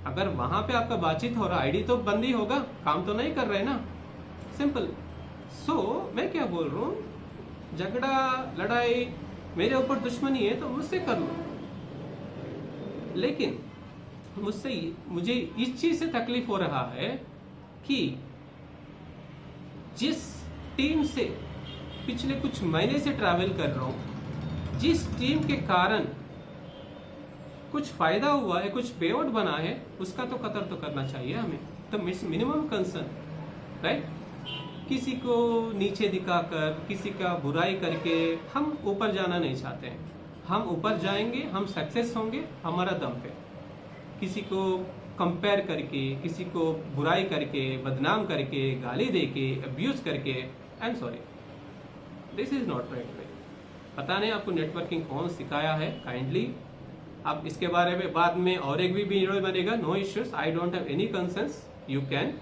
अगर वहां पे आपका बातचीत हो रहा, आईडी तो बंद ही होगा, काम तो नहीं कर रहे ना, सिंपल। सो मैं क्या बोल रहा हूँ, झगड़ा लड़ाई मेरे ऊपर दुश्मनी है तो मुझसे कर लो, लेकिन मुझे इस चीज से तकलीफ हो रहा है कि जिस टीम से पिछले कुछ महीने से ट्रैवल कर रहा हूं, जिस टीम के कारण कुछ फायदा हुआ है, कुछ पेआउट बना है, उसका तो कदर तो करना चाहिए हमें, तो मिनिमम कंसर्न, राइट। किसी को नीचे दिखाकर, किसी का बुराई करके हम ऊपर जाना नहीं चाहते हैं। हम ऊपर जाएंगे, हम सक्सेस होंगे हमारा दम पे। किसी को कंपेयर करके, किसी को बुराई करके, बदनाम करके, गाली देके, अब्यूज करके, आई am sorry, this is not right way. पता नहीं आपको नेटवर्किंग कौन सिखाया है, काइंडली अब इसके बारे में बाद में और एक भी वीडियो बनेगा, no issues, I don't have any concerns, you can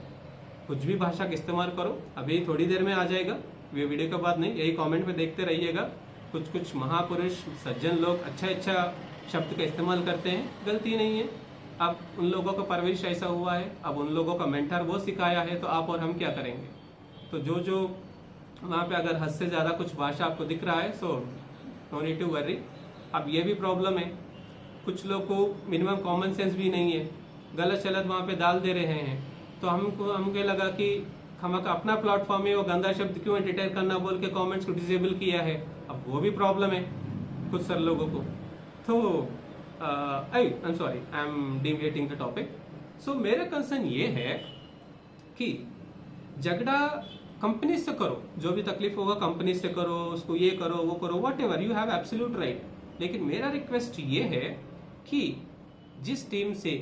कुछ भी भाषा का इस्तेमाल करो। अभी थोड़ी देर में आ जाएगा, ये वीडियो के बाद नहीं, यही कमेंट में देखते रहिएगा। कुछ महापुरुष सज्जन लोग अच्छा शब्द का इस्तेमाल करते हैं, गलती नहीं है। अब उन लोगों का परवरिश ऐसा हुआ है, अब उन लोगों का मेंटर वो सिखाया है, तो आप और हम क्या करेंगे? तो जो वहाँ पे अगर हद से ज़्यादा कुछ भाषा आपको दिख रहा है so no need to worry. अब ये भी प्रॉब्लम है, कुछ लोग को मिनिमम कॉमन सेंस भी नहीं है, गलत चलत वहाँ पे डाल दे रहे हैं। तो हमको लगा कि हम अपना प्लेटफॉर्म है वो गंदा शब्द क्यों एंटरटेन करना बोल के कमेंट्स को डिसेबल किया है। अब वो भी प्रॉब्लम है कुछ सर लोगों को। तो I am sorry, I am deviating the topic. So मेरा कंसर्न ये है कि झगड़ा कंपनी से करो, जो भी तकलीफ होगा कंपनी से करो, उसको ये करो वो करो, what ever, you have absolute right. लेकिन मेरा रिक्वेस्ट ये है कि जिस टीम से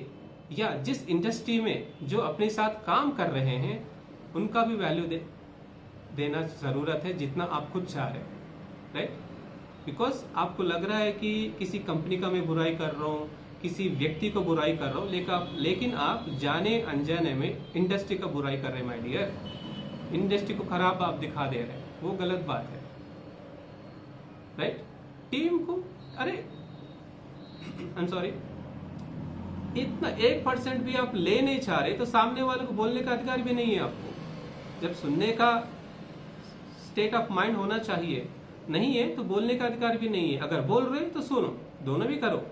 या जिस इंडस्ट्री में जो अपने साथ काम कर रहे हैं उनका भी वैल्यू देना जरूरत है जितना आप खुद चाह रहे हैं, राइट। बिकॉज आपको लग रहा है कि किसी कंपनी का मैं बुराई कर रहा हूँ, किसी व्यक्ति को बुराई कर रहा हूँ, लेकिन आप जाने अनजाने में इंडस्ट्री का बुराई कर रहे हैं माय डियर। इंडस्ट्री को खराब आप दिखा दे रहे हैं, वो गलत बात है, राइट। टीम को अरे आई एम सॉरी, इतना 1% भी आप ले नहीं चाह रहे तो सामने वाले को बोलने का अधिकार भी नहीं है आपको। जब सुनने का स्टेट ऑफ माइंड होना चाहिए, नहीं है तो बोलने का अधिकार भी नहीं है। अगर बोल रहे तो सुनो, दोनों भी करो।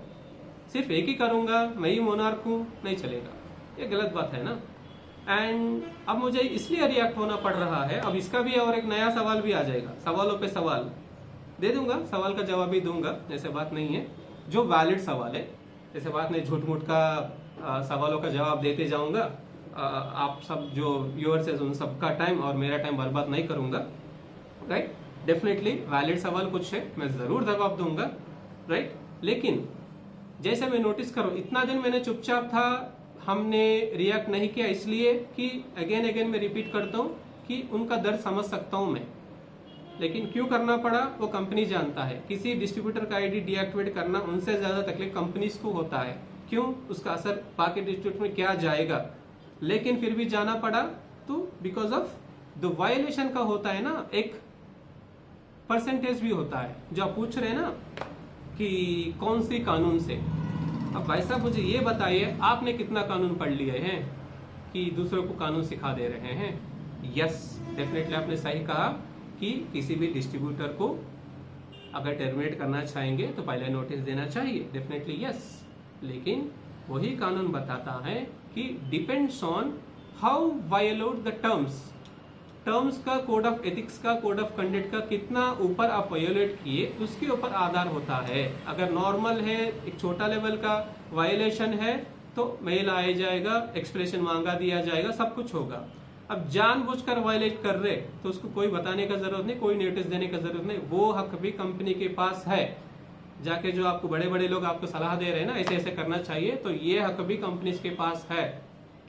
सिर्फ एक ही करूंगा, मैं ही मोनार्क हूं, नहीं चलेगा, ये गलत बात है ना। एंड अब मुझे इसलिए रिएक्ट होना पड़ रहा है। अब इसका भी और एक नया सवाल भी आ जाएगा, सवालों पे सवाल दे दूंगा, सवाल का जवाब भी दूंगा, जैसे बात नहीं है, जो वैलिड सवाल है, जैसे बात नहीं झूठ मूठ का सवालों का जवाब देते जाऊंगा। आप सब जो व्यूअर्स है उन सबका टाइम और मेरा टाइम बर्बाद नहीं करूंगा, राइट। डेफिनेटली वैलिड सवाल कुछ है, मैं जरूर जवाब दूंगा, राइट। लेकिन जैसे मैं नोटिस करूं, इतना दिन मैंने चुपचाप था, हमने रिएक्ट नहीं किया, इसलिए कि अगेन मैं रिपीट करता हूं कि उनका दर्द समझ सकता हूं मैं। लेकिन क्यों करना पड़ा वो कंपनी जानता है। किसी डिस्ट्रीब्यूटर का आईडी डीएक्टिवेट करना उनसे ज्यादा तकलीफ कंपनीज को होता है। क्यों? उसका असर बाकी डिस्ट्रीब्यूटर में क्या जाएगा, लेकिन फिर भी जाना पड़ा। तो बिकॉज ऑफ द वायलेशन का होता है ना, एक परसेंटेज भी होता है। जो आप पूछ रहे हैं ना कि कौन सी कानून से, अब भाई साहब मुझे ये बताइए, आपने कितना कानून पढ़ लिए हैं कि दूसरों को कानून सिखा दे रहे हैं? यस, डेफिनेटली आपने सही कहा कि किसी भी डिस्ट्रीब्यूटर को अगर टर्मिनेट करना चाहेंगे तो पहले नोटिस देना चाहिए, डेफिनेटली यस। लेकिन वही कानून बताता है कि depends on how violate the terms का, कोड ऑफ एथिक्स का, कोड ऑफ कंडक्ट का कितना ऊपर आप वायोलेट किए उसके ऊपर आधार होता है। अगर नॉर्मल है, एक छोटा लेवल का वायोलेशन है तो मेल आया जाएगा, एक्सप्रेशन मांगा दिया जाएगा, सब कुछ होगा। अब जानबूझकर वायलेट कर रहे तो उसको कोई बताने का जरूरत नहीं, कोई नोटिस देने का जरूरत नहीं, वो हक भी कंपनी के पास है। जाके जो आपको बड़े बड़े लोग आपको सलाह दे रहे हैं ना ऐसे ऐसे करना चाहिए, तो ये हक भी कंपनी के पास है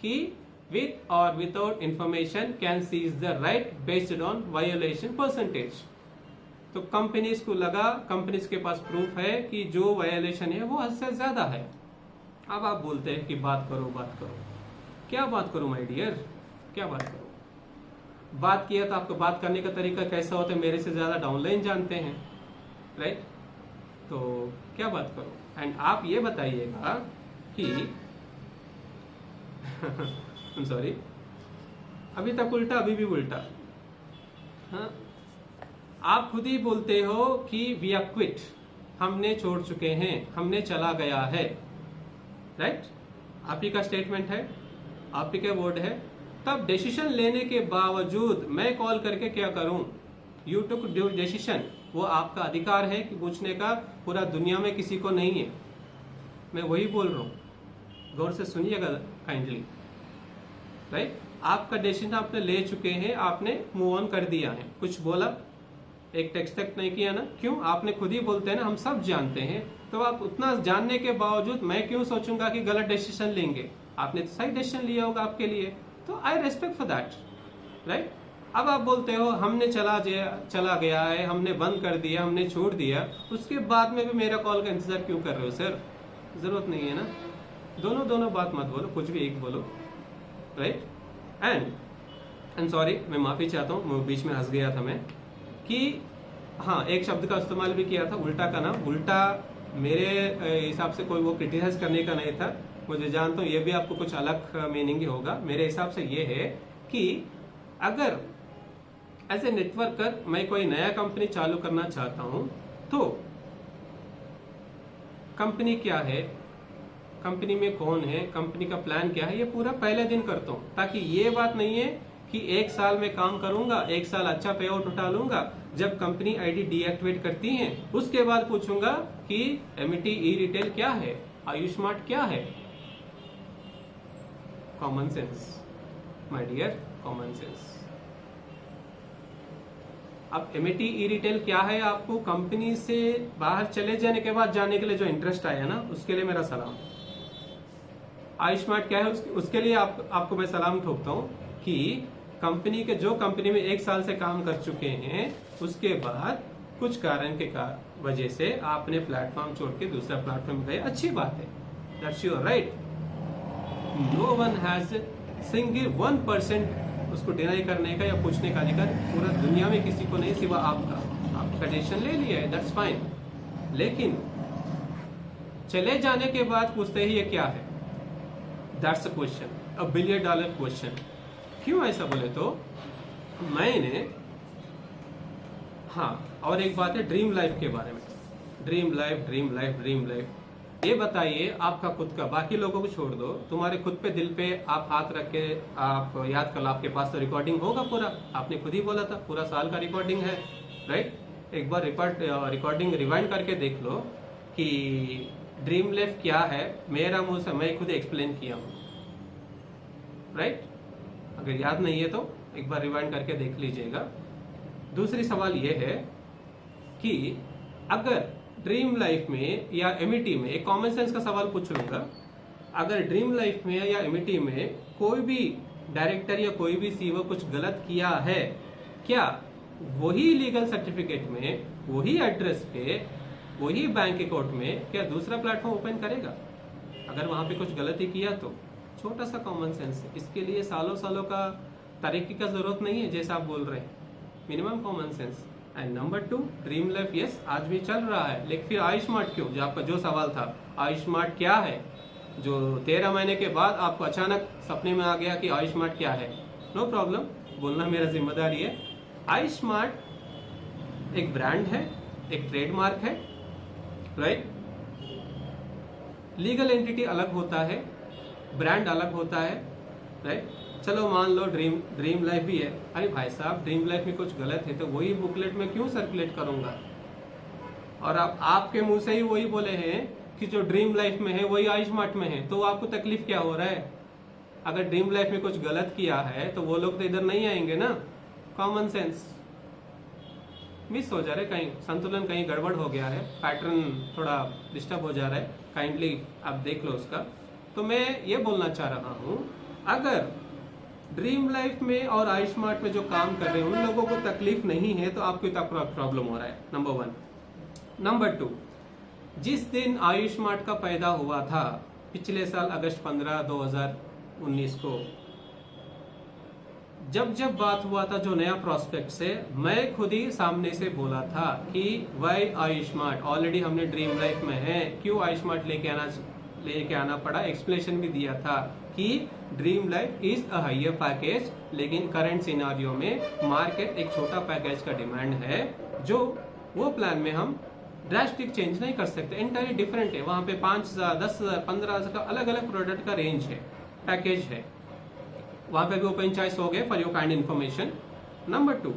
कि with or without information can seize the right based on violation percentage। तो कंपनीज को लगा, कंपनीज के पास प्रूफ है कि जो वायलेशन है वो हद से ज्यादा है। अब आप बोलते हैं कि बात करो। क्या बात करूं माय डियर, क्या बात करूं? बात किया तो आपको बात करने का तरीका कैसा होता है मेरे से ज्यादा डाउनलाइन जानते हैं, राइट। तो क्या बात करूं? एंड आप ये बताइएगा कि सॉरी, अभी तक उल्टा, अभी भी उल्टा। हाँ, आप खुद ही बोलते हो कि वी आर क्विट, हमने छोड़ चुके हैं, हमने चला गया है, राइट। आप ही का स्टेटमेंट है, आप ही का वर्ड है। तब डिसीजन लेने के बावजूद मैं कॉल करके क्या करूं? यू टुक डिसीजन, वो आपका अधिकार है कि पूछने का, पूरा दुनिया में किसी को नहीं है। मैं वही बोल रहा हूं, गौर से सुनिएगा काइंडली, राइट। आपका डिसीजन आपने ले चुके हैं, आपने मूव ऑन कर दिया है, कुछ बोला, एक टेक्स्ट तक नहीं किया ना। क्यों? आपने खुद ही बोलते हैं ना, हम सब जानते हैं। तो आप उतना जानने के बावजूद मैं क्यों सोचूंगा कि गलत डिसीजन लेंगे? आपने तो सही डिसीजन लिया होगा आपके लिए, तो आई रेस्पेक्ट फॉर दैट, राइट। अब आप बोलते हो हमने चला गया है, हमने बंद कर दिया, हमने छोड़ दिया, उसके बाद में भी मेरा कॉल का इंतजार क्यों कर रहे हो सर? जरूरत नहीं है ना। दोनों बात मत बोलो, कुछ भी एक बोलो, राइट। एंड सॉरी, मैं माफी चाहता हूँ, बीच में हंस गया था मैं कि हाँ, एक शब्द का इस्तेमाल भी किया था, उल्टा का नाम। उल्टा मेरे हिसाब से कोई वो क्रिटिसाइज करने का नहीं था, मुझे जानता हूँ ये भी आपको कुछ अलग मीनिंग ही होगा। मेरे हिसाब से ये है कि अगर एज ए नेटवर्कर मैं कोई नया कंपनी चालू करना चाहता हूं तो कंपनी क्या है, कंपनी में कौन है, कंपनी का प्लान क्या है, ये पूरा पहले दिन करता हूँ, ताकि ये बात नहीं है कि 1 साल में काम करूंगा, 1 साल अच्छा पे आउट उठा लूंगा, जब कंपनी आईडी डीएक्टिवेट करती है उसके बाद पूछूंगा कि एमिटी ई रिटेल क्या है, आयुष्मार्ट क्या है। Common sense my dear, common sense. अब एमिटी ई रिटेल क्या है, आपको कंपनी से बाहर चले जाने के बाद जानने के लिए जो इंटरेस्ट आया ना, उसके लिए मेरा सलाम। आयुष्मार्ट क्या है उसके लिए आपको मैं सलाम ठोकता हूँ कि कंपनी के जो कंपनी में 1 साल से काम कर चुके हैं उसके बाद कुछ कारण के वजह से आपने प्लेटफॉर्म छोड़ के दूसरा प्लेटफॉर्म गए, अच्छी बात है, that's your right. No one has single 1% उसको डिनाई करने का या पूछने का अधिकार पूरा दुनिया में किसी को नहीं सिवा आपका। आपका डिसीजन ले लिया है, दैट्स फाइन। लेकिन चले जाने के बाद पूछते ही ये क्या है, that's a question, a $1 billion question. क्यों ऐसा बोले तो मैंने, हाँ और एक बात है ड्रीम लाइफ के बारे में, dream life dream life dream life. ये बताइए आपका खुद का, बाकी लोगों को छोड़ दो, तुम्हारे खुद पे दिल पे आप हाथ रख के आप याद कर लो, आपके पास तो रिकॉर्डिंग होगा पूरा, आपने खुद ही बोला था पूरा साल का रिकॉर्डिंग है, राइट। एक बार रिकॉर्डिंग रिवाइंड करके देख लो कि ड्रीम लाइफ क्या है, मेरा मुंह से मैं खुद एक्सप्लेन किया हूँ, राइट। अगर याद नहीं है तो एक बार रिवाइंड करके देख लीजिएगा। दूसरी सवाल ये है कि अगर ड्रीम लाइफ में या एमिटी में, एक कॉमन सेंस का सवाल पूछ लूंगा, अगर ड्रीम लाइफ में या एमिटी में कोई भी डायरेक्टर या कोई भी सीईओ कुछ गलत किया है, क्या वही लीगल सर्टिफिकेट में, वही एड्रेस पे, वही बैंक अकाउंट में क्या दूसरा प्लेटफॉर्म ओपन करेगा? अगर वहां पे कुछ गलती किया तो छोटा सा कॉमन सेंस है, इसके लिए सालों सालों का तरीके का जरूरत नहीं है जैसा आप बोल रहे हैं, minimum common sense. And number 2 dream life, yes आज भी चल रहा है, लेकिन फिर आयुष्मार्ट क्यों, जो आपका जो सवाल था आयुष्मार्ट क्या है, जो 13 महीने के बाद आपको अचानक सपने में आ गया कि आयुष्मार्ट क्या है, नो प्रॉब्लम, बोलना मेरा जिम्मेदारी है। आयुष्मार्ट एक ब्रांड है, एक ट्रेडमार्क है, राइट। लीगल एंटिटी अलग होता है, ब्रांड अलग होता है, राइट। चलो मान लो ड्रीम लाइफ भी है, अरे भाई साहब ड्रीम लाइफ में कुछ गलत है तो वही बुकलेट में क्यों सर्कुलेट करूंगा, और आप आपके मुंह से ही वही बोले हैं कि जो ड्रीम लाइफ में है वही आयुष्मार्ट में है, तो आपको तकलीफ क्या हो रहा है? अगर ड्रीम लाइफ में कुछ गलत किया है तो वो लोग तो इधर नहीं आएंगे ना, कॉमन सेंस मिस हो जा रहा है, कहीं संतुलन कहीं गड़बड़ हो गया है, पैटर्न थोड़ा डिस्टर्ब हो जा रहा है, काइंडली आप देख लो उसका। तो मैं ये बोलना चाह रहा हूं, अगर ड्रीम लाइफ में और आयुष्मार्ट में जो काम कर रहे हैं उन लोगों को तकलीफ नहीं है तो आपको इतना प्रॉब्लम हो रहा है, नंबर 1। नंबर 2, जिस दिन आयुष्मार्ट का पैदा हुआ था पिछले साल अगस्त 15, 2019 को, जब बात हुआ था जो नया प्रोस्पेक्ट से, मैं खुद ही सामने से बोला था कि वाई आयुष्मार्ट, ऑलरेडी हमने ड्रीम लाइफ में है, क्यों आयुष्मार्ट लेके आना पड़ा, एक्सप्लेनेशन भी दिया था कि dream life is a higher package, लेकिन करंट सिनारियो में मार्केट एक छोटा पैकेज का डिमांड है, जो वो प्लान में हम ड्रास्टिक चेंज नहीं कर सकते, एंटायरली डिफरेंट है। वहां पे 5,000, 10,000, 15,000 का अलग अलग प्रोडक्ट का रेंज है, पैकेज है, वहां पे भी ओपन चॉइस हो गए for your kind information. Number 2,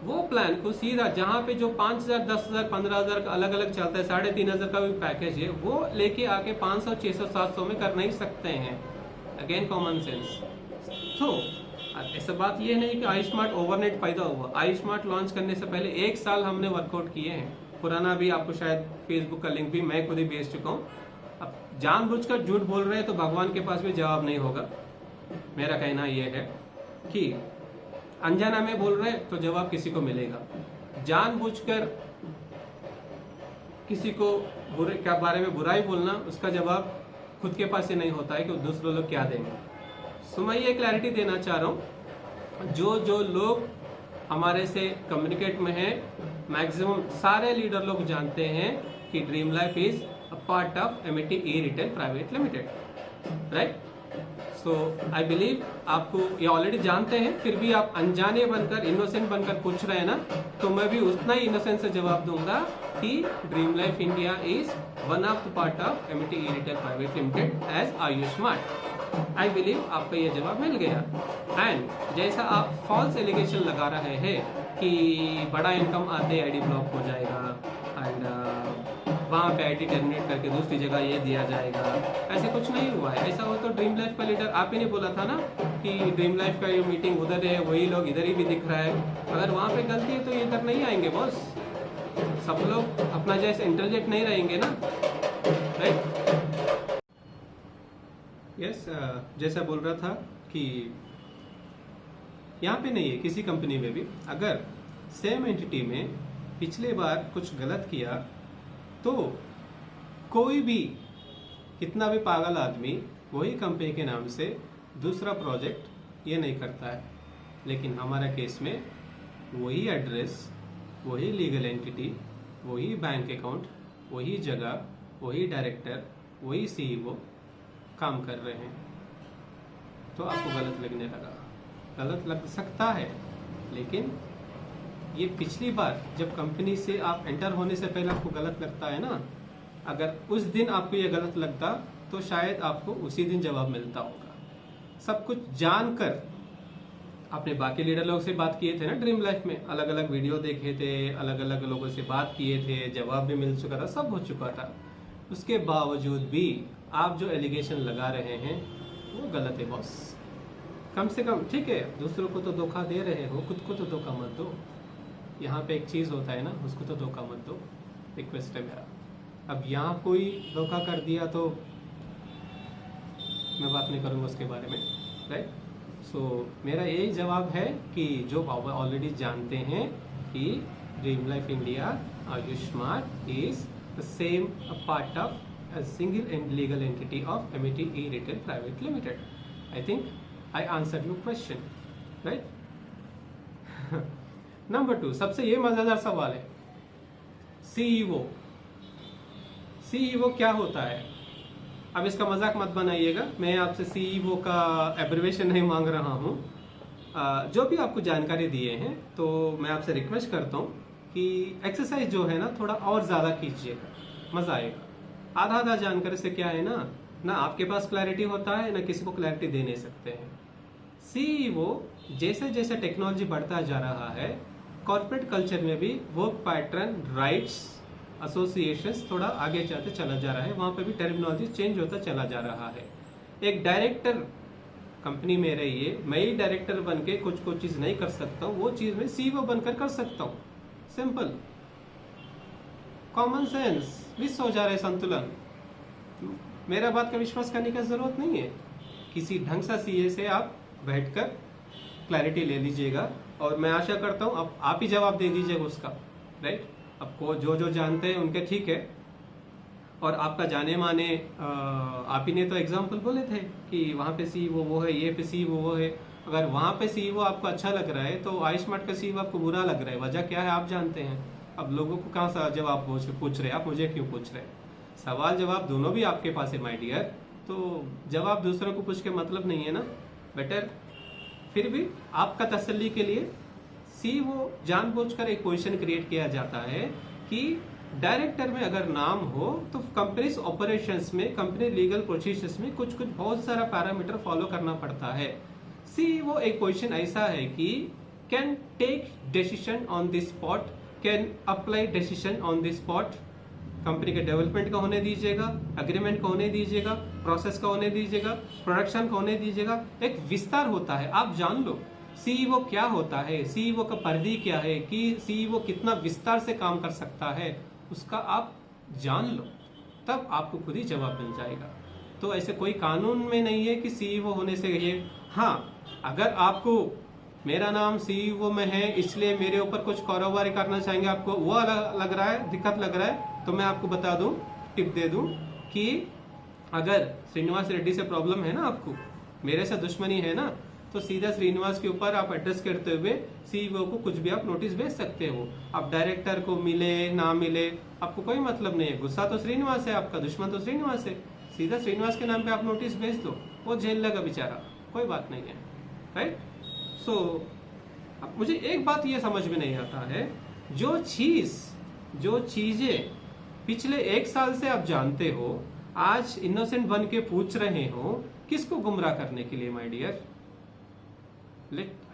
वो प्लान को सीधा जहां पे जो 5,000, 10,000, 15,000 का अलग अलग चलता है, 3,500 का भी पैकेज है, वो लेके आके 500, 600, 700 में कर नहीं सकते हैं, अगेन कॉमन सेंस। तो ऐसा बात ये नहीं कि आयुष्मार्ट ओवरनाइट पैदा हुआ, आयुष्मार्ट लॉन्च करने से पहले 1 साल हमने वर्कआउट किए हैं, पुराना भी आपको शायद फेसबुक का लिंक भी मैं खुद ही भेज चुका हूँ। अब जानबूझकर झूठ बोल रहे हैं तो भगवान के पास भी जवाब नहीं होगा। मेरा कहना यह है कि अनजाना में बोल रहे तो जवाब किसी को मिलेगा, जानबूझकर किसी को बुरे क्या बारे में बुराई बोलना, उसका जवाब खुद के पास ही नहीं होता है कि दूसरे लोग क्या देंगे। सो मैं ये क्लैरिटी देना चाह रहा हूँ, जो लोग हमारे से कम्युनिकेट में हैं, मैक्सिमम सारे लीडर लोग जानते हैं कि dream life is a part of Amity e retail private limited, right. So I believe आपको ये ऑलरेडी जानते हैं, फिर भी आप अनजाने बनकर, इनोसेंट बनकर पूछ रहे हैं ना, तो मैं भी उतना ही इनोसेंट से जवाब दूंगा कि dream life India is one of the part of Amity e-retail private limited as Ayushmart. I believe आपको ये जवाब मिल गया। एंड जैसा आप फॉल्स एलिगेशन लगा रहे हैं कि बड़ा इनकम आते आईडी ब्लॉक हो जाएगा एंड वहाँ पे आईडी टर्मिनेट करके दूसरी जगह ये दिया जाएगा, ऐसे कुछ नहीं हुआ है। ऐसा हो तो ड्रीम लाइफ का लीडर आप ही ने बोला था ना कि ड्रीम लाइफ का ये मीटिंग उधर है, वही लोग इधर ही भी दिख रहा है। अगर वहाँ पे गलती है तो ये इधर नहीं आएंगे बॉस, सब लोग अपना जैसे इंटेलिजेंट नहीं रहेंगे ना, राइट? यस, जैसा बोल रहा था कि यहाँ पे नहीं है, किसी कंपनी में भी अगर सेम एंटिटी में पिछले बार कुछ गलत किया तो कोई भी, कितना भी पागल आदमी वही कंपनी के नाम से दूसरा प्रोजेक्ट ये नहीं करता है। लेकिन हमारा केस में वही एड्रेस, वही लीगल एंटिटी, वही बैंक अकाउंट, वही जगह, वही डायरेक्टर, वही सीईओ काम कर रहे हैं। तो आपको गलत लगने लगा, गलत लग सकता है, लेकिन ये पिछली बार जब कंपनी से आप एंटर होने से पहले आपको गलत लगता है ना, अगर उस दिन आपको ये गलत लगता तो शायद आपको उसी दिन जवाब मिलता होगा। सब कुछ जानकर आपने बाकी लीडर लोगों से बात किए थे ना ड्रीम लाइफ में, अलग अलग वीडियो देखे थे, अलग अलग लोगों से बात किए थे, जवाब भी मिल चुका था, सब हो चुका था। उसके बावजूद भी आप जो एलिगेशन लगा रहे हैं वो गलत है बॉस। कम से कम ठीक है, दूसरों को तो धोखा दे रहे हो, खुद को तो धोखा मत दो। यहाँ पे एक चीज़ होता है ना, उसको तो धोखा मत दो, रिक्वेस्ट है मेरा। अब यहाँ कोई धोखा कर दिया तो मैं बात नहीं करूँगा उसके बारे में, राइट? सो मेरा यही जवाब है कि जो ऑलरेडी जानते हैं कि dream life India Ayush smart is the same part of a single and legal entity of Amity E-Retail Private Limited. I think I answered your question, right? Number 2, सबसे ये मजेदार सवाल है, सीईओ। सीईओ क्या होता है? अब इसका मजाक मत बनाइएगा, मैं आपसे सीईओ का एब्रिविएशन नहीं मांग रहा हूँ। जो भी आपको जानकारी दिए हैं तो मैं आपसे रिक्वेस्ट करता हूँ कि एक्सरसाइज जो है ना थोड़ा और ज़्यादा कीजिएगा, मज़ा आएगा। आधा आधा जानकारी से क्या है ना आपके पास क्लैरिटी होता है, ना किसी को क्लैरिटी दे नहीं सकते हैं। सीईओ जैसे जैसे टेक्नोलॉजी बढ़ता जा रहा है, कॉर्पोरेट कल्चर में भी वर्क पैटर्न, राइट्स, एसोसिएशंस थोड़ा आगे जाते चला जा रहा है, वहाँ पे भी टर्मिनोलॉजी चेंज होता चला जा रहा है। एक डायरेक्टर कंपनी में रहिए, मैं ही डायरेक्टर बन के कुछ चीज़ नहीं कर सकता हूँ, वो चीज़ मैं सीईओ बनकर कर सकता हूँ। सिंपल, कॉमन सेंस मिस हो जा रहा है, संतुलन। मेरा बात का विश्वास करने की जरूरत नहीं है, किसी ढंग सा सीए से आप बैठकर क्लैरिटी ले लीजिएगा और मैं आशा करता हूँ अब आप ही जवाब दे दीजिएगा उसका, राइट? आपको जो जानते हैं उनके ठीक है, और आपका जाने माने आप ही ने तो एग्जाम्पल बोले थे कि वहाँ पे सीईओ वो है, ये पे सीईओ वो है। अगर वहाँ पे सीईओ आपको अच्छा लग रहा है तो आयुष स्मार्ट का सीईओ आपको बुरा लग रहा है, वजह क्या है आप जानते हैं। अब लोगों को कहाँ सा जवाब पूछ रहे हैं आप, मुझे क्यों पूछ रहे हैं? सवाल जवाब दोनों भी आपके पास है माय डियर, तो जवाब दूसरों को पूछ के मतलब नहीं है ना। बेटर फिर भी आपका तसल्ली के लिए सीईओ जानबूझकर एक पोजीशन क्रिएट किया जाता है कि डायरेक्टर में अगर नाम हो तो कंपनी ऑपरेशंस में, कंपनी लीगल प्रोसीजर्स में कुछ बहुत सारा पैरामीटर फॉलो करना पड़ता है। सीईओ एक पोजीशन ऐसा है कि can take decision on the spot, can apply decision on the spot. Company के डेवलपमेंट का होने दीजिएगा, एग्रीमेंट का होने दीजिएगा, प्रोसेस का होने दीजिएगा, प्रोडक्शन का होने दीजिएगा। एक विस्तार होता है, आप जान लो सीईओ क्या होता है, सीईओ का परिधि क्या है, कि सीईओ कितना विस्तार से काम कर सकता है, उसका आप जान लो, तब आपको खुद ही जवाब मिल जाएगा। तो ऐसे कोई कानून में नहीं है कि सीईओ होने से ये, हाँ अगर आपको मेरा नाम सीईओ में है इसलिए मेरे ऊपर कुछ कारोबार करना चाहेंगे, आपको वो लग रहा है, दिक्कत लग रहा है, तो मैं आपको बता दूं, टिप दे दूं कि अगर श्रीनिवास रेड्डी से प्रॉब्लम है ना, आपको मेरे से दुश्मनी है ना, तो सीधा श्रीनिवास के ऊपर आप एड्रेस करते हुए सीईओ को कुछ भी आप नोटिस भेज सकते हो। आप डायरेक्टर को मिले ना मिले आपको कोई मतलब नहीं है, गुस्सा तो श्रीनिवास है, आपका दुश्मन तो श्रीनिवास है। सीधा श्रीनिवास के नाम पे आप नोटिस भेज दो, वो झेल लेगा बेचारा, कोई बात नहीं है, राइट। सो अब मुझे एक बात ये समझ में नहीं आता है, जो चीजें पिछले 1 साल से आप जानते हो, आज इनोसेंट बन के पूछ रहे हो, किसको गुमराह करने के लिए माय डियर?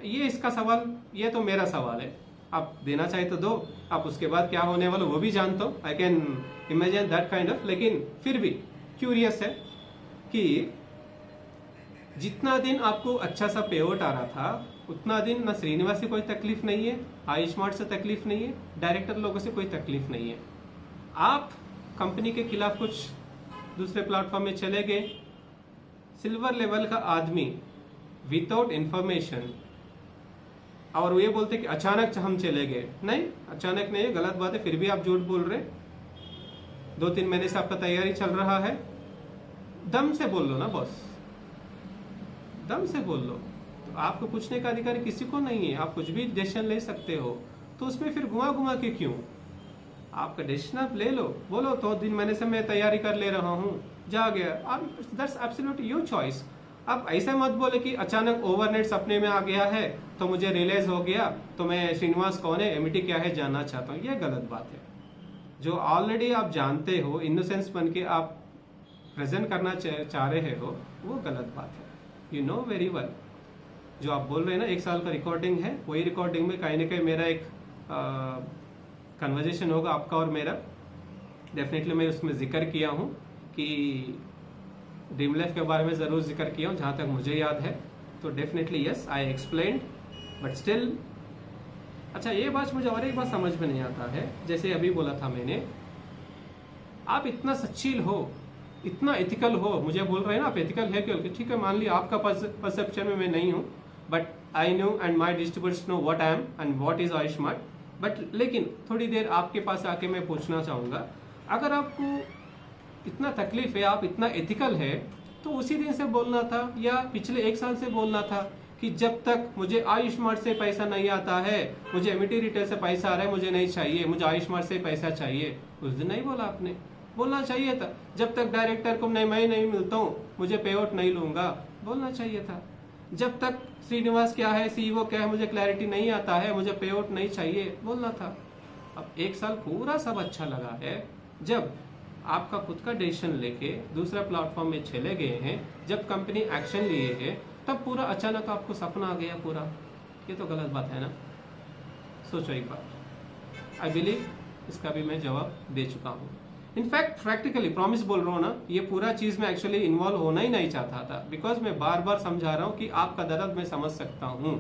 ये इसका सवाल, ये तो मेरा सवाल है, आप देना चाहे तो दो, आप उसके बाद क्या होने वाला वो भी जानता हूँ, I can imagine that kind of, लेकिन फिर भी क्यूरियस है कि जितना दिन आपको अच्छा सा पे आउट आ रहा था, उतना दिन ना श्रीनिवास से कोई तकलीफ नहीं है, आयुष्मान से तकलीफ नहीं है, डायरेक्टर लोगों से कोई तकलीफ नहीं है। आप कंपनी के खिलाफ कुछ दूसरे प्लेटफॉर्म में चले गए, सिल्वर लेवल का आदमी विदाउट इंफॉर्मेशन, और ये बोलते कि अचानक हम चले गए, नहीं अचानक नहीं है, गलत बात है, फिर भी आप झूठ बोल रहे। 2-3 महीने से आपका तैयारी चल रहा है, दम से बोल लो ना बॉस, दम से बोल लो। तो आपको पूछने का अधिकार किसी को नहीं है, आप कुछ भी डिसीजन ले सकते हो, तो उसमें फिर घुमा घुमा के क्यों? आपका डिसीजन आप ले लो, बोलो तो 3 महीने से मैं तैयारी कर ले रहा हूँ, जा गया, आप दैट्स एब्सोल्युटली योर चॉइस। आप ऐसा मत बोले कि अचानक ओवरनाइट सपने में आ गया है तो मुझे रियलाइज हो गया, तो मैं श्रीनिवास कौन है, एमिटी क्या है जानना चाहता हूँ, ये गलत बात है। जो ऑलरेडी आप जानते हो, इनोसेंस बन के आप प्रेजेंट करना चाह रहे हो, वो गलत बात है। यू नो वेरी वेल, जो आप बोल रहे हैं ना 1 साल का रिकॉर्डिंग है, वही रिकॉर्डिंग में कहीं ना कहीं मेरा एक कन्वर्जेशन होगा आपका और मेरा, डेफिनेटली मैं उसमें जिक्र किया हूँ कि ड्रीम लाइफ के बारे में ज़रूर जिक्र किया हूँ जहाँ तक मुझे याद है, तो definitely yes I explained, but still अच्छा ये बात मुझे और एक बात समझ में नहीं आता है, जैसे अभी बोला था मैंने, आप इतना सच्चील हो, इतना एथिकल हो, मुझे बोल रहे हैं ना आप एथिकल है क्यों, ठीक है मान लिया आपका परसेप्शन में मैं नहीं हूँ, but I know and my distributors know what I am and what is Ayushman, but लेकिन थोड़ी देर आपके पास आके मैं पूछना चाहूँगा, अगर आपको इतना तकलीफ है, आप इतना एथिकल है, तो उसी दिन से बोलना था या पिछले 1 साल से बोलना था कि जब तक मुझे आयुष्मान से पैसा नहीं आता है, मुझे एमिटी रिटेल से पैसा आ रहा है, मुझे नहीं चाहिए, मुझे आयुष्मान से पैसा चाहिए, उस दिन नहीं बोला आपने, बोलना चाहिए था। जब तक डायरेक्टर को मैं नहीं मिलता हूँ, मुझे पे आउट नहीं लूंगा, बोलना चाहिए था। जब तक श्रीनिवास क्या है, सीईओ क्या है, मुझे क्लैरिटी नहीं आता है, मुझे पे आउट नहीं चाहिए, बोलना था। अब 1 साल पूरा सब अच्छा लगा है, जब आपका खुद का डिसीजन लेके दूसरा प्लेटफॉर्म में चले गए हैं, जब कंपनी एक्शन लिए है, तब पूरा अचानक आपको सपना आ गया पूरा, ये तो गलत बात है ना। सोचो एक बार, आई बिलीव इसका भी मैं जवाब दे चुका हूँ। इनफैक्ट प्रैक्टिकली प्रॉमिस बोल रहा हूँ ना, ये पूरा चीज में एक्चुअली इन्वॉल्व होना ही नहीं चाहता था, बिकॉज मैं बार बार समझा रहा हूँ कि आपका दर्द मैं समझ सकता हूँ,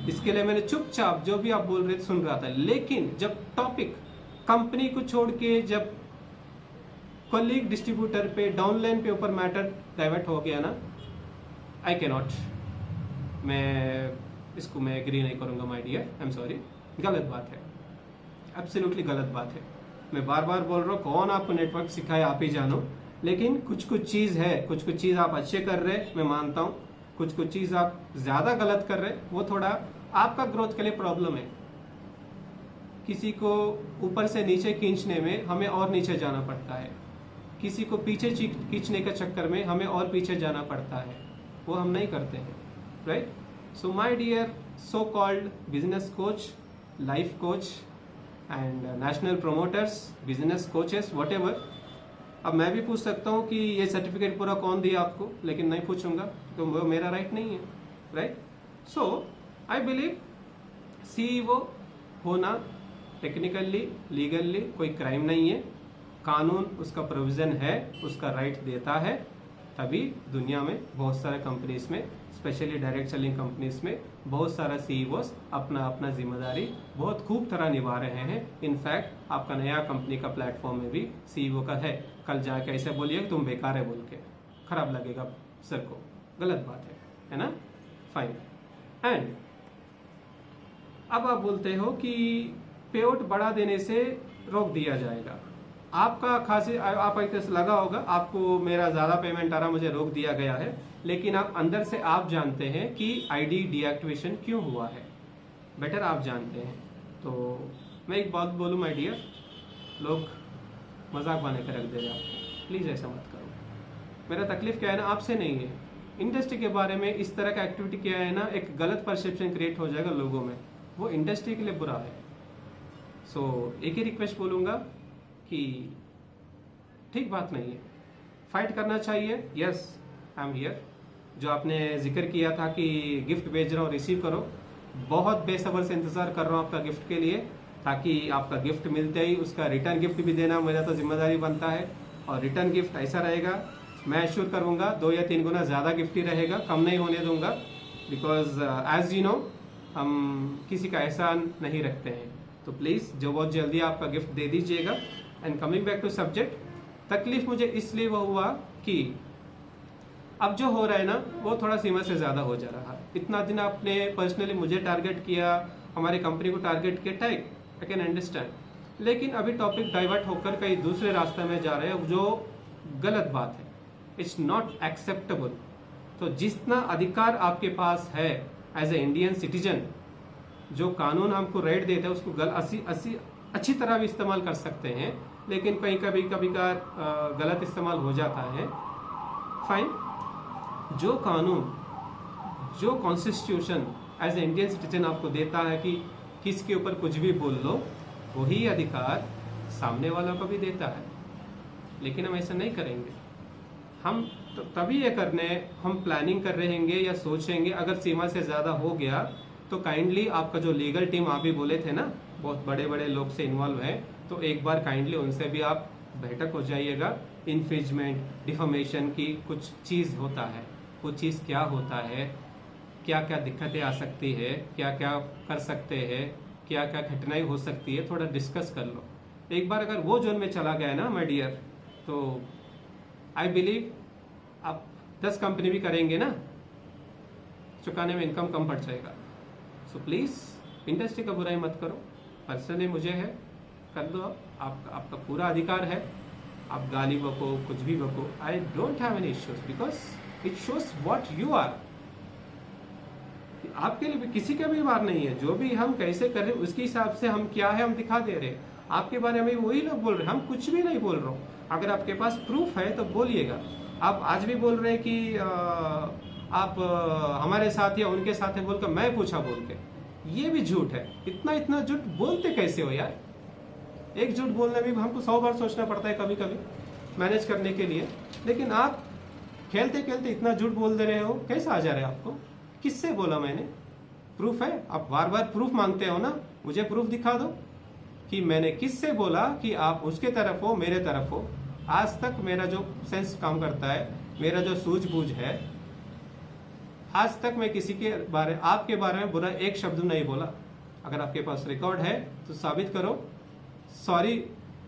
इसके लिए मैंने चुपचाप जो भी आप बोल रहे थे सुन रहा था। लेकिन जब टॉपिक कंपनी को छोड़ के जब कॉलीग डिस्ट्रीब्यूटर पे डाउनलाइन पे ऊपर मैटर डाइवर्ट हो गया ना, आई कैन नॉट, मैं इसको मैं एग्री नहीं करूंगा my dear, I am sorry, गलत बात है, एब्सोल्युटली गलत बात है। मैं बार बार बोल रहा हूँ, कौन आपको नेटवर्क सिखाए आप ही जानो, लेकिन कुछ कुछ चीज़ है, कुछ कुछ चीज़ आप अच्छे कर रहे, मैं मानता हूँ, कुछ कुछ चीज़ आप ज़्यादा गलत कर रहे, वो थोड़ा आपका ग्रोथ के लिए प्रॉब्लम है। किसी को ऊपर से नीचे खींचने में हमें और नीचे जाना पड़ता है, किसी को पीछे खींचने के चक्कर में हमें और पीछे जाना पड़ता है, वो हम नहीं करते हैं, right. So my dear so called business coach, life coach and national promoters, business coaches, whatever, अब मैं भी पूछ सकता हूँ कि ये सर्टिफिकेट पूरा कौन दिया आपको, लेकिन नहीं पूछूंगा, तो वो मेरा राइट नहीं है, right. So I believe CEO होना टेक्निकली लीगली कोई क्राइम नहीं है, कानून उसका प्रोविजन है, उसका राइट देता है, तभी दुनिया में बहुत सारे कंपनीज में, स्पेशली डायरेक्ट सेलिंग कंपनीज में बहुत सारा सीईओस अपना अपना जिम्मेदारी बहुत खूब तरह निभा रहे हैं। इनफैक्ट आपका नया कंपनी का प्लेटफॉर्म में भी सीईओ का है, कल जाके ऐसे बोलिए तुम बेकार है बोल के, खराब लगेगा सर को, गलत बात है ना, फाइन। एंड अब आप बोलते हो कि पे आउट बढ़ा देने से रोक दिया जाएगा, आपका खासी आप एक लगा होगा आपको मेरा ज्यादा पेमेंट आ रहा, मुझे रोक दिया गया है, लेकिन आप अंदर से आप जानते हैं कि आईडी डीएक्टिवेशन क्यों हुआ है, बेटर आप जानते हैं। तो मैं एक बात बोलूं माय डियर, लोग मजाक बना के रख दे रहे हैं आपको, प्लीज ऐसा मत करो, मेरा तकलीफ क्या है ना, आपसे नहीं है, इंडस्ट्री के बारे में इस तरह का एक्टिविटी किया है ना, एक गलत परसेप्शन क्रिएट हो जाएगा लोगों में, वो इंडस्ट्री के लिए बुरा है। सो एक ही रिक्वेस्ट बोलूँगा कि ठीक बात नहीं है, फाइट करना चाहिए। Yes, I am here. जो आपने जिक्र किया था कि गिफ्ट भेज रहा हूँ, रिसीव करो, बहुत बेसब्र से इंतज़ार कर रहा हूँ आपका गिफ्ट के लिए, ताकि आपका गिफ्ट मिलते ही उसका रिटर्न गिफ्ट भी देना मेरा तो जिम्मेदारी बनता है। और रिटर्न गिफ्ट ऐसा रहेगा, मैं एश्योर करूँगा 2 या 3 गुना ज़्यादा गिफ्ट ही रहेगा, कम नहीं होने दूंगा, बिकॉज एज यू नो हम किसी का एहसान नहीं रखते हैं। तो प्लीज़ जो बहुत जल्दी आपका गिफ्ट दे दीजिएगा। And coming back to subject, तकलीफ मुझे इसलिए वो हुआ कि अब जो हो रहा है ना वो थोड़ा सीमा से ज़्यादा हो जा रहा है। इतना दिन आपने पर्सनली मुझे टारगेट किया, हमारी कंपनी को टारगेट किया, टाइप आई कैन अंडरस्टैंड, लेकिन अभी टॉपिक डाइवर्ट होकर कहीं दूसरे रास्ते में जा रहे हैं, जो गलत बात है। It's not acceptable. तो जितना अधिकार आपके पास है एज ए इंडियन सिटीजन, जो कानून हमको राइट देता है उसको अच्छी तरह भी इस्तेमाल कर सकते हैं, लेकिन कहीं कभी गलत इस्तेमाल हो जाता है। फाइन, जो कानून, जो constitution as a Indian citizen आपको देता है कि किसके ऊपर कुछ भी बोल लो, वही अधिकार सामने वालों को भी देता है। लेकिन हम ऐसा नहीं करेंगे। हम तभी ये करने हम प्लानिंग कर रहेंगे या सोचेंगे, अगर सीमा से ज़्यादा हो गया तो काइंडली आपका जो लीगल टीम आप भी बोले थे ना, बहुत बड़े बड़े लोग से इन्वॉल्व है, तो एक बार काइंडली उनसे भी आप बैठक हो जाइएगा। इन्फ्रिंजमेंट, डिफॉर्मेशन की कुछ चीज़ होता है, वो चीज़ क्या होता है, क्या क्या दिक्कतें आ सकती है, क्या क्या कर सकते हैं, क्या क्या घटनाएं हो सकती है, थोड़ा डिस्कस कर लो। एक बार अगर वो जोन में चला गया ना माय डियर, तो आई बिलीव आप 10 कंपनी भी करेंगे ना, चुकाने में इनकम कम पड़ जाएगा। सो प्लीज़ इंडस्ट्री का बुराई मत करो। पर्सनली मुझे है, कर दो, आपका पूरा अधिकार है, आप गाली बको, कुछ भी बको, I don't have any issues, because it shows what you are. आपके लिए भी किसी का भी वार नहीं है, जो भी हम कैसे कर रहे हैं उसके हिसाब से हम क्या है हम दिखा दे रहे हैं। आपके बारे में वही लोग बोल रहे हैं, हम कुछ भी नहीं बोल रहे हो। अगर आपके पास प्रूफ है तो बोलिएगा। आप आज भी बोल रहे हैं कि आप हमारे साथ या उनके साथ है बोलकर मैं पूछा बोल के, ये भी झूठ है। इतना झूठ बोलते कैसे हो यार? एक झूठ बोलने में हमको 100 बार सोचना पड़ता है कभी कभी मैनेज करने के लिए, लेकिन आप खेलते खेलते इतना झूठ बोल दे रहे हो, कैसा आ जा रहा है आपको? किससे बोला मैंने? प्रूफ है? आप बार बार प्रूफ मांगते हो ना, मुझे प्रूफ दिखा दो कि मैंने किससे बोला कि आप उसके तरफ हो मेरे तरफ हो। आज तक मेरा जो सेंस काम करता है, मेरा जो सूझबूझ है, आज तक मैं किसी के आपके बारे में बुरा एक शब्द नहीं बोला। अगर आपके पास रिकॉर्ड है तो साबित करो। सॉरी,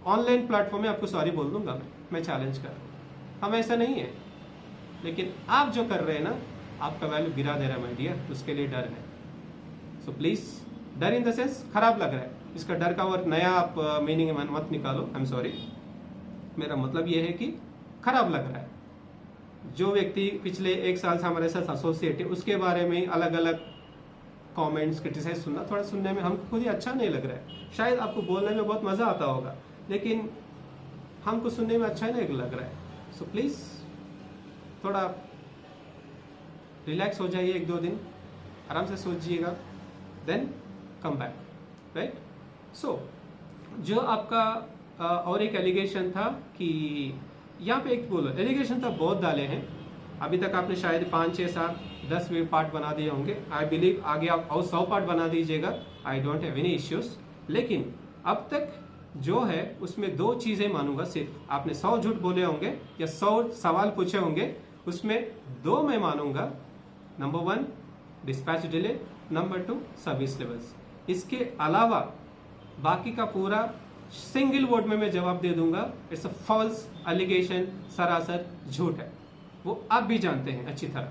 ऑनलाइन प्लेटफॉर्म में आपको सॉरी बोल दूंगा मैं चैलेंज कर। हम ऐसा नहीं है, लेकिन आप जो कर रहे हैं ना, आपका वैल्यू गिरा दे रहा है माय डियर, उसके लिए डर है। सो प्लीज, डर इन द सेंस खराब लग रहा है, इसका डर का और नया आप मीनिंग मत निकालो। आई एम सॉरी, मेरा मतलब ये है कि खराब लग रहा है। जो व्यक्ति पिछले 1 साल से हमारे साथ एसोसिएट है, उसके बारे में अलग अलग कमेंट्स क्रिटिसाइज सुनना, थोड़ा सुनने में हमको खुद ही अच्छा नहीं लग रहा है। शायद आपको बोलने में बहुत मज़ा आता होगा, लेकिन हमको सुनने में अच्छा नहीं लग रहा है। सो प्लीज़ थोड़ा रिलैक्स हो जाइए, 1-2 दिन आराम से सोचिएगा, देन कम बैक, राइट। सो जो आपका और एक एलिगेशन था कि यहाँ पे एक बोलो एलिगेशन था, बहुत डाले हैं अभी तक आपने, शायद 5, 6, 7, 10 भी पार्ट बना दिए होंगे। आई बिलीव आगे आप और 100 पार्ट बना दीजिएगा, आई डोंट हैव एनी इश्यूज। लेकिन अब तक जो है उसमें 2 चीज़ें मानूंगा सिर्फ। आपने 100 झूठ बोले होंगे या 100 सवाल पूछे होंगे, उसमें 2 मैं मानूंगा। Number 1 dispatch delay, number 2 service levels. इसके अलावा बाकी का पूरा सिंगल वर्ड में मैं जवाब दे दूंगा, इट्स अ फॉल्स एलिगेशन, सरासर झूठ है। वो आप भी जानते हैं अच्छी तरह,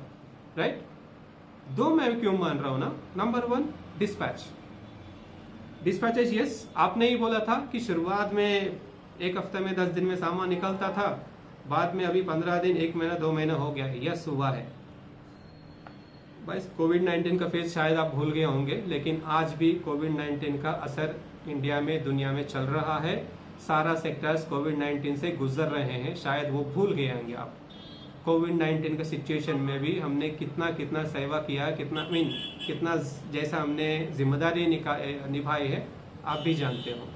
राइट। 2 मैं क्यों मान रहा हूं ना। नंबर 1 डिस्पैच, डिस्पैचेज यस, आपने ही बोला था कि शुरुआत में 1 हफ्ते में 10 दिन में सामान निकलता था, बाद में अभी 15 दिन, 1 महीना, 2 महीना हो गया है। यस हुआ है भाई। कोविड-19 का फेज शायद आप भूल गए होंगे, लेकिन आज भी कोविड-19 का असर इंडिया में, दुनिया में चल रहा है। सारा सेक्टर्स कोविड-19 से गुजर रहे हैं, शायद वो भूल गए होंगे आप। कोविड-19 का सिचुएशन में भी हमने कितना कितना सेवा किया, कितना जैसा हमने जिम्मेदारी निभाई है, आप भी जानते हो।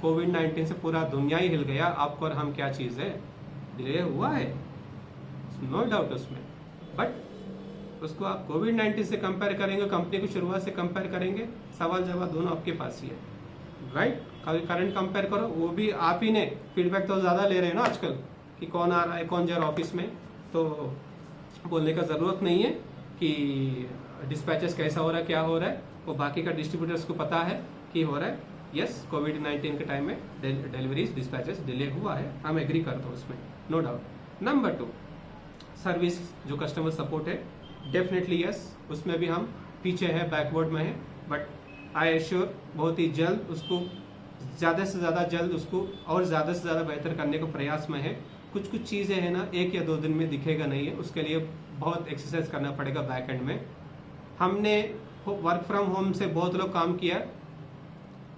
कोविड-19 से पूरा दुनिया ही हिल गया, आपको और हम क्या चीज़ है, डिले हुआ है, नो डाउट उसमें, बट उसको आप कोविड-19 से कंपेयर करेंगे, कंपनी की शुरुआत से कंपेयर करेंगे, सवाल जवाब दोनों आपके पास ही है, राइट। करंट कंपेयर करो, वो भी आप ही ने फीडबैक तो ज़्यादा ले रहे हैं ना आजकल कि कौन आ रहा है, कौन जा रहा है ऑफिस में, तो बोलने का ज़रूरत नहीं है कि डिस्पैचेस कैसा हो रहा है, क्या हो रहा है, वो बाकी का डिस्ट्रीब्यूटर्स को पता है कि हो रहा है। यस, कोविड-19 के टाइम में डिलीवरीज डिस्पैचेस डिले हुआ है, हम एग्री करते हैं उसमें, नो डाउट। नंबर 2, सर्विस जो कस्टमर सपोर्ट है, डेफिनेटली यस, उसमें भी हम पीछे हैं, बैकवर्ड में है, बट आई एश्योर बहुत ही जल्द उसको ज़्यादा से ज़्यादा जल्द उसको और ज़्यादा से ज़्यादा बेहतर करने का प्रयास में है। कुछ चीज़ें हैं ना, 1 या 2 दिन में दिखेगा नहीं है, उसके लिए बहुत एक्सरसाइज करना पड़ेगा बैक एंड में। हमने वर्क फ्रॉम होम से बहुत लोग काम किया,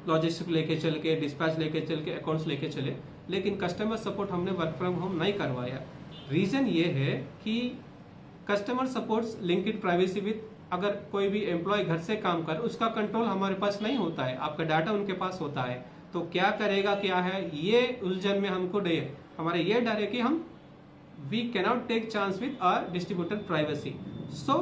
लॉजिस्टिक लेके चल के, डिस्पैच लेके चल के, अकाउंट्स लेके चले, लेकिन कस्टमर सपोर्ट हमने वर्क फ्रॉम होम नहीं करवाया। रीज़न ये है कि customer supports linked privacy with, अगर कोई भी एम्प्लॉय घर से काम कर, उसका कंट्रोल हमारे पास नहीं होता है, आपका डाटा उनके पास होता है, तो क्या करेगा क्या है, ये उलझन में हमको हमारे ये डर है कि हम we cannot take chance with our distributor privacy. So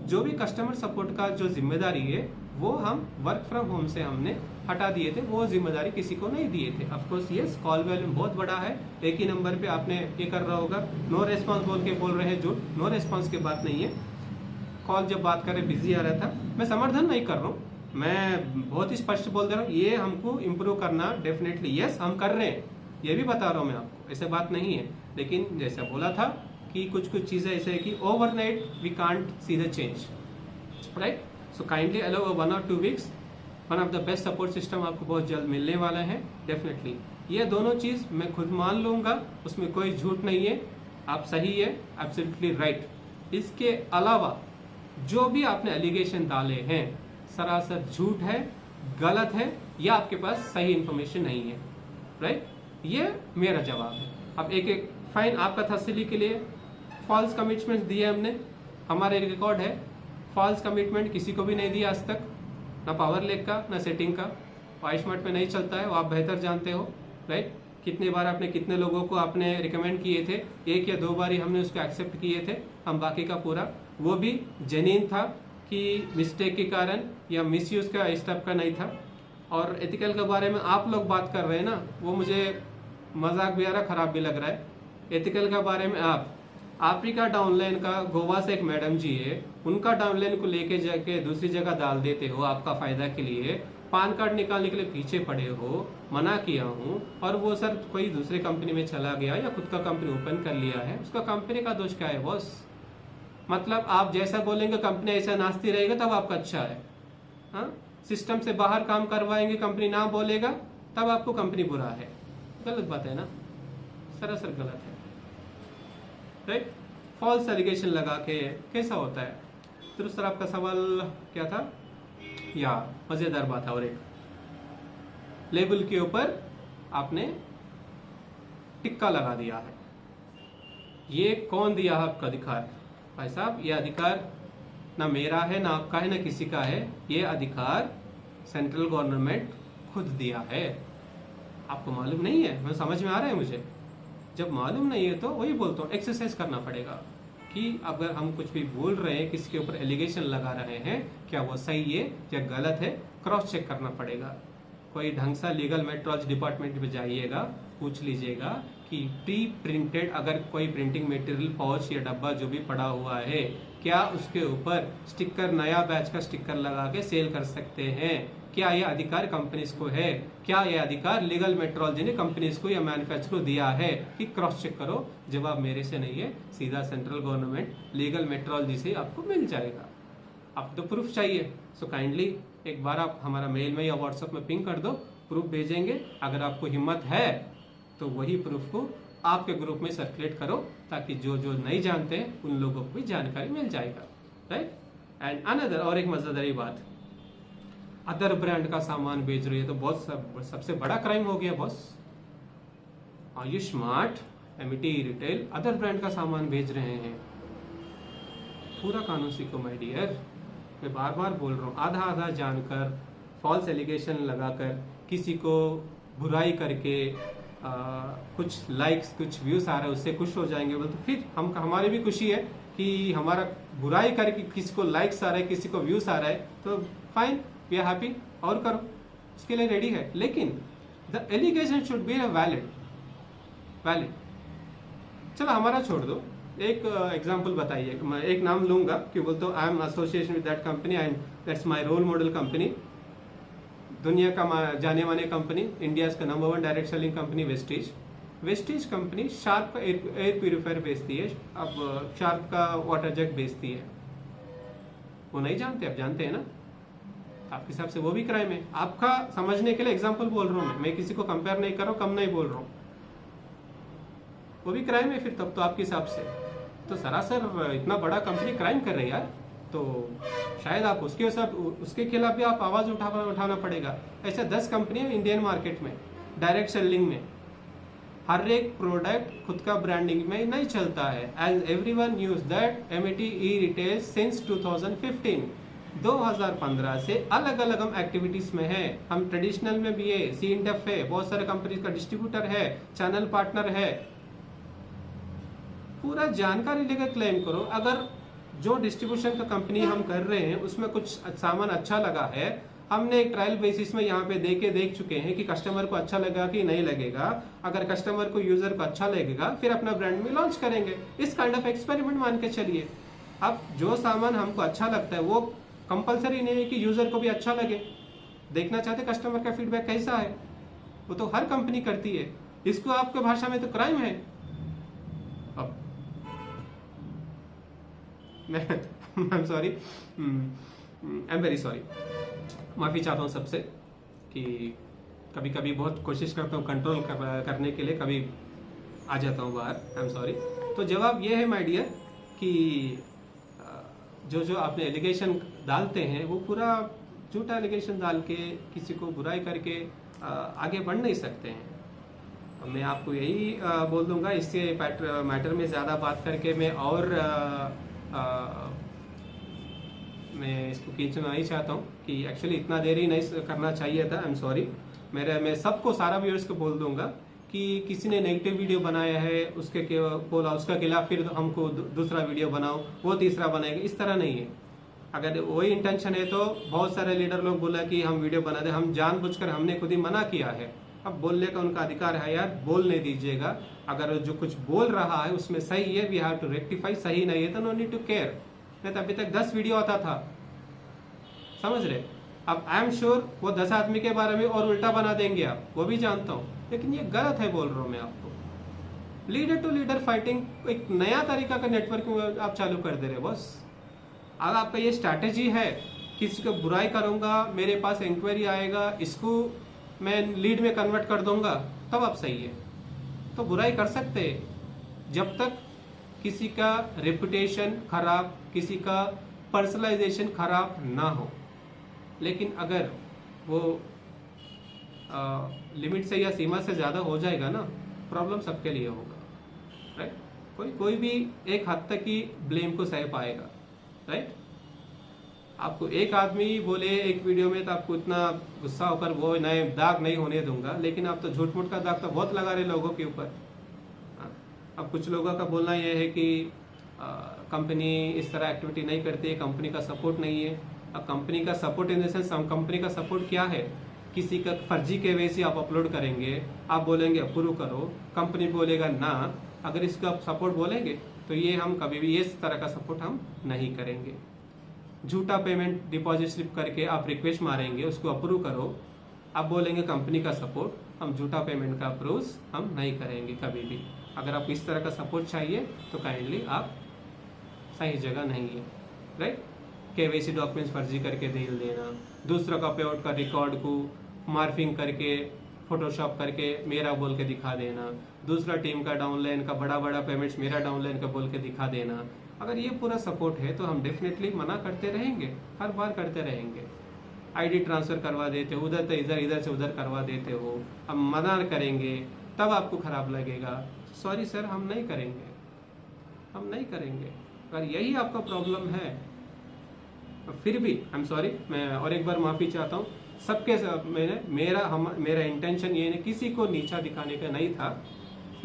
जो भी कस्टमर सपोर्ट का जो जिम्मेदारी है वो हम वर्क फ्रॉम होम से हमने हटा दिए थे, वो जिम्मेदारी किसी को नहीं दिए थे। ऑफकोर्स यस, कॉल वॉल्यूम बहुत बड़ा है, एक ही नंबर पे आपने ये कर रहा होगा, नो रेस्पॉन्स बोल के बोल रहे हैं झूठ, नो रेस्पॉन्स की बात नहीं है, कॉल जब बात करें बिजी आ रहा था, मैं समर्थन नहीं कर रहा हूँ, मैं बहुत ही स्पष्ट बोल दे रहा हूँ, ये हमको इम्प्रूव करना डेफिनेटली यस हम कर रहे हैं, ये भी बता रहा हूँ मैं आपको, ऐसे बात नहीं है। लेकिन जैसा बोला था कि कुछ चीज़ें ऐसे है कि overnight we can't see the change, right. So kindly allow 1 or 2 weeks, one of the best support system आपको बहुत जल्द मिलने वाला है डेफिनेटली। ये दोनों चीज़ मैं खुद मान लूँगा, उसमें कोई झूठ नहीं है, आप सही है, एब्सोल्युटली राइट। इसके अलावा जो भी आपने एलिगेशन डाले हैं सरासर झूठ है, गलत है, या आपके पास सही इंफॉर्मेशन नहीं है, राइट। ये मेरा जवाब है। अब एक फाइन आपका तसल्ली के लिए, फॉल्स कमिटमेंट दिए हमने, हमारे रिकॉर्ड है, फॉल्स कमिटमेंट किसी को भी नहीं दिया आज तक, ना पावर लेक का ना सेटिंग का, वाइसमार्ट में नहीं चलता है, वो आप बेहतर जानते हो, राइट। कितने बार आपने कितने लोगों को आपने रिकमेंड किए थे, 1 या 2 बार ही हमने उसको एक्सेप्ट किए थे, हम बाकी का पूरा वो भी जेन्युइन था कि मिस्टेक के कारण या मिसयूज का इस टाइप का नहीं था। और एथिकल के बारे में आप लोग बात कर रहे हैं ना, वो मुझे मजाक भी आ रहा, खराब भी लग रहा है। एथिकल के बारे में आप ही का डाउनलाइन का गोवा से एक मैडम जी है, उनका डाउनलाइन को लेके जाके दूसरी जगह डाल देते हो आपका फायदा के लिए, पान कार्ड निकालने के लिए पीछे पड़े हो, मना किया हूँ, और वो सर कोई दूसरे कंपनी में चला गया या खुद का कंपनी ओपन कर लिया है, उसका कंपनी का दोष क्या है बॉस। मतलब आप जैसा बोलेंगे कंपनी ऐसा नाचती रहेगी तब आपका अच्छा है, हाँ। सिस्टम से बाहर काम करवाएंगे, कंपनी ना बोलेगा तब आपको कंपनी बुरा है, गलत बात है ना, सरासर गलत है, राइट। फॉल्स एलिगेशन लगा के कैसा होता है। तो दूसरा आपका सवाल क्या था, या मजेदार बात है, और एक लेबल के ऊपर आपने टिक्का लगा दिया है, ये कौन दिया है आपका अधिकार। भाई साहब, ये अधिकार ना मेरा है, ना आपका है, ना किसी का है, ये अधिकार सेंट्रल गवर्नमेंट खुद दिया है। आपको मालूम नहीं है, मैं समझ में आ रहा है मुझे, जब मालूम नहीं है तो वही बोलता हूँ, एक्सरसाइज करना पड़ेगा कि अगर हम कुछ भी बोल रहे हैं, किसी के ऊपर एलिगेशन लगा रहे हैं, क्या वो सही है या गलत है, क्रॉस चेक करना पड़ेगा। कोई ढंग सा लीगल मेट्रोलॉजी डिपार्टमेंट में जाइएगा, पूछ लीजिएगा कि प्री प्रिंटेड अगर कोई प्रिंटिंग मटेरियल पाउच या डब्बा जो भी पड़ा हुआ है, क्या उसके ऊपर स्टिकर, नया बैच का स्टिकर लगा के सेल कर सकते हैं, क्या यह अधिकार कंपनीज को है, क्या यह अधिकार लीगल मेट्रोलॉजी ने कंपनीज को या मैन्युफैक्चर को दिया है, कि क्रॉस चेक करो। जवाब मेरे से नहीं है, सीधा सेंट्रल गवर्नमेंट लीगल मेट्रोलॉजी से आपको मिल जाएगा। आपको तो प्रूफ चाहिए, सो काइंडली एक बार आप हमारा मेल में या व्हाट्सएप में पिंग कर दो, प्रूफ भेजेंगे। अगर आपको हिम्मत है तो वही प्रूफ को आपके ग्रुप में सर्कुलेट करो, ताकि जो जो नहीं जानते हैं उन लोगों को भी जानकारी मिल जाएगा, राइट। एंड अनदर, और एक मजेदारी बात, अदर ब्रांड का सामान बेच रही है तो बहुत सबसे बड़ा क्राइम हो गया boss. Are you smart Amity retail other brand का सामान भेज रहे हैं। पूरा कानून सीखो माय डियर। मैं बार बार बोल रहा हूँ, आधा आधा जानकर, फॉल्स एलिगेशन लगाकर, किसी को बुराई करके कुछ लाइक्स कुछ व्यूज आ रहे हैं उससे खुश हो जाएंगे बोल, तो फिर हमारी भी खुशी है कि हमारा बुराई करके किसी को लाइक्स आ रहा है, किसी को व्यूज आ रहा है, तो फाइन, वी आर हैप्पी, और करो, उसके लिए रेडी है। लेकिन the allegation should be valid. चलो हमारा छोड़ दो, एक एग्जांपल बताइए। मैं एक नाम लूंगा कि बोलते हो I am association with that company and that's my role model company. दुनिया का जाने माने कंपनी, इंडिया का number 1 direct selling company Vestige company Sharp का एयर प्यूरिफायर बेचती है। अब शार्प का वाटर जग बेचती है, वो नहीं जानते, आप जानते हैं ना। आपके हिसाब से वो भी क्राइम है। आपका समझने के लिए एग्जांपल बोल रहा हूँ मैं किसी को कंपेयर नहीं कर रहा हूँ, कम नहीं बोल रहा हूँ, वो भी क्राइम है फिर तब तो आपके हिसाब से। तो सरासर इतना बड़ा कंपनी क्राइम कर रही है यार, तो शायद आप उसके खिलाफ भी आप आवाज उठाना पड़ेगा। ऐसे 10 कंपनियां इंडियन मार्केट में डायरेक्ट सेलिंग में, हर एक प्रोडक्ट खुद का ब्रांडिंग में नहीं चलता है। As everyone knows that Amity e retail since 2015 से अलग अलग हम एक्टिविटीज में है। हम ट्रेडिशनल में भी है, C&F है, बहुत सारे कंपनी का डिस्ट्रीब्यूटर है, चैनल पार्टनर है। पूरा जानकारी लेकर क्लेम करो। अगर जो डिस्ट्रीब्यूशन का कंपनी हम कर रहे हैं उसमें कुछ सामान अच्छा लगा है, हमने एक ट्रायल बेसिस में यहाँ पे देख चुके हैं कि कस्टमर को अच्छा लगा कि नहीं लगेगा। अगर कस्टमर को, यूजर को अच्छा लगेगा फिर अपना ब्रांड में लॉन्च करेंगे। इस काइंड ऑफ एक्सपेरिमेंट मान के चलिए। अब जो सामान हमको अच्छा लगता है वो कंपलसरी नहीं है कि यूजर को भी अच्छा लगे। देखना चाहते कस्टमर का फीडबैक कैसा है, वो तो हर कंपनी करती है। इसको आपके भाषा में तो क्राइम है। अब आई am sorry, I am very sorry, माफ़ी चाहता हूँ सबसे कि कभी कभी बहुत कोशिश करता हूँ कंट्रोल करने के लिए, कभी आ जाता हूँ बाहर, आई एम सॉरी। तो जवाब ये है माय डियर कि जो आपने एलिगेशन डालते हैं वो पूरा झूठा एलिगेशन डाल के किसी को बुराई करके आगे बढ़ नहीं सकते हैं। मैं आपको यही बोल दूंगा। इससे मैटर में ज़्यादा बात करके मैं और मैं इसको खींचना नहीं चाहता हूँ कि एक्चुअली इतना देर ही नहीं करना चाहिए था। आई एम सॉरी। मैं सबको, सारा व्यूअर्स को बोल दूंगा कि किसी ने नेगेटिव वीडियो बनाया है उसका खिलाफ फिर हमको दूसरा वीडियो बनाओ, वो तीसरा बनाएगा, इस तरह नहीं है। अगर वही इंटेंशन है तो बहुत सारे लीडर लोग बोला कि हम वीडियो बना दे, हम जानबूझकर हमने खुद ही मना किया है। अब बोलने का उनका अधिकार है यार, बोलने दीजिएगा। अगर जो कुछ बोल रहा है उसमें सही है, वी हैव टू रेक्टिफाई, सही नहीं है तो नो नीड टू केयर। नहीं तो अभी तक 10 वीडियो आता था, समझ रहे। अब आई एम श्योर वो 10 आदमी के बारे में और उल्टा बना देंगे आप, वो भी जानता हूँ, लेकिन ये गलत है बोल रहा हूँ मैं आपको। लीडर टू लीडर फाइटिंग एक नया तरीका का नेटवर्क आप चालू कर दे रहे बस। अगर आपका ये स्ट्रैटेजी है, किसी को बुराई करूंगा, मेरे पास इंक्वायरी आएगा, इसको मैं लीड में कन्वर्ट कर दूंगा, तब आप सही है। तो बुराई कर सकते हैं जब तक किसी का रेपुटेशन खराब, किसी का पर्सनलाइजेशन खराब ना हो। लेकिन अगर वो लिमिट से या सीमा से ज़्यादा हो जाएगा ना, प्रॉब्लम सबके लिए होगा, राइट। कोई भी एक हद तक ही ब्लेम को सह पाएगा, राइट। आपको एक आदमी बोले एक वीडियो में तो आपको इतना गुस्सा होकर वो नए दाग नहीं होने दूंगा, लेकिन आप तो झूठ मूठ का दाग तो बहुत लगा रहे लोगों के ऊपर। अब कुछ लोगों का बोलना यह है कि कंपनी इस तरह एक्टिविटी नहीं करती है, कंपनी का सपोर्ट नहीं है। अब कंपनी का support in the sense, company का सपोर्ट क्या है? किसी का फर्जी केवाईसी आप अपलोड करेंगे, आप बोलेंगे अप्रूव करो, कंपनी बोलेगा ना, अगर इसका सपोर्ट बोलेंगे तो ये हम कभी भी इस तरह का सपोर्ट हम नहीं करेंगे। झूठा पेमेंट डिपॉजिट स्लिप करके आप रिक्वेस्ट मारेंगे, उसको अप्रूव करो, आप बोलेंगे कंपनी का सपोर्ट, हम झूठा पेमेंट का अप्रूव हम नहीं करेंगे कभी भी। अगर आपको इस तरह का सपोर्ट चाहिए तो काइंडली आप सही जगह नहीं है, राइट। केवाईसी डॉक्यूमेंट्स फर्जी करके डील देना, दूसरों का पेआउट का रिकॉर्ड को मार्फिंग करके फोटोशॉप करके मेरा बोल के दिखा देना, दूसरा टीम का डाउनलाइन का बड़ा पेमेंट्स मेरा डाउनलाइन का बोल के दिखा देना। अगर ये पूरा सपोर्ट है तो हम डेफिनेटली मना करते रहेंगे, हर बार करते रहेंगे। आईडी ट्रांसफर करवा देते हो, उधर से इधर, इधर से उधर करवा देते हो, हम मना करेंगे तब आपको खराब लगेगा। सॉरी सर, हम नहीं करेंगे, हम नहीं करेंगे। अगर यही आपका प्रॉब्लम है, फिर भी आई एम सॉरी, मैं और एक बार माफ़ी चाहता हूँ सबके साथ। मेरा इंटेंशन ये नहीं, किसी को नीचा दिखाने का नहीं था।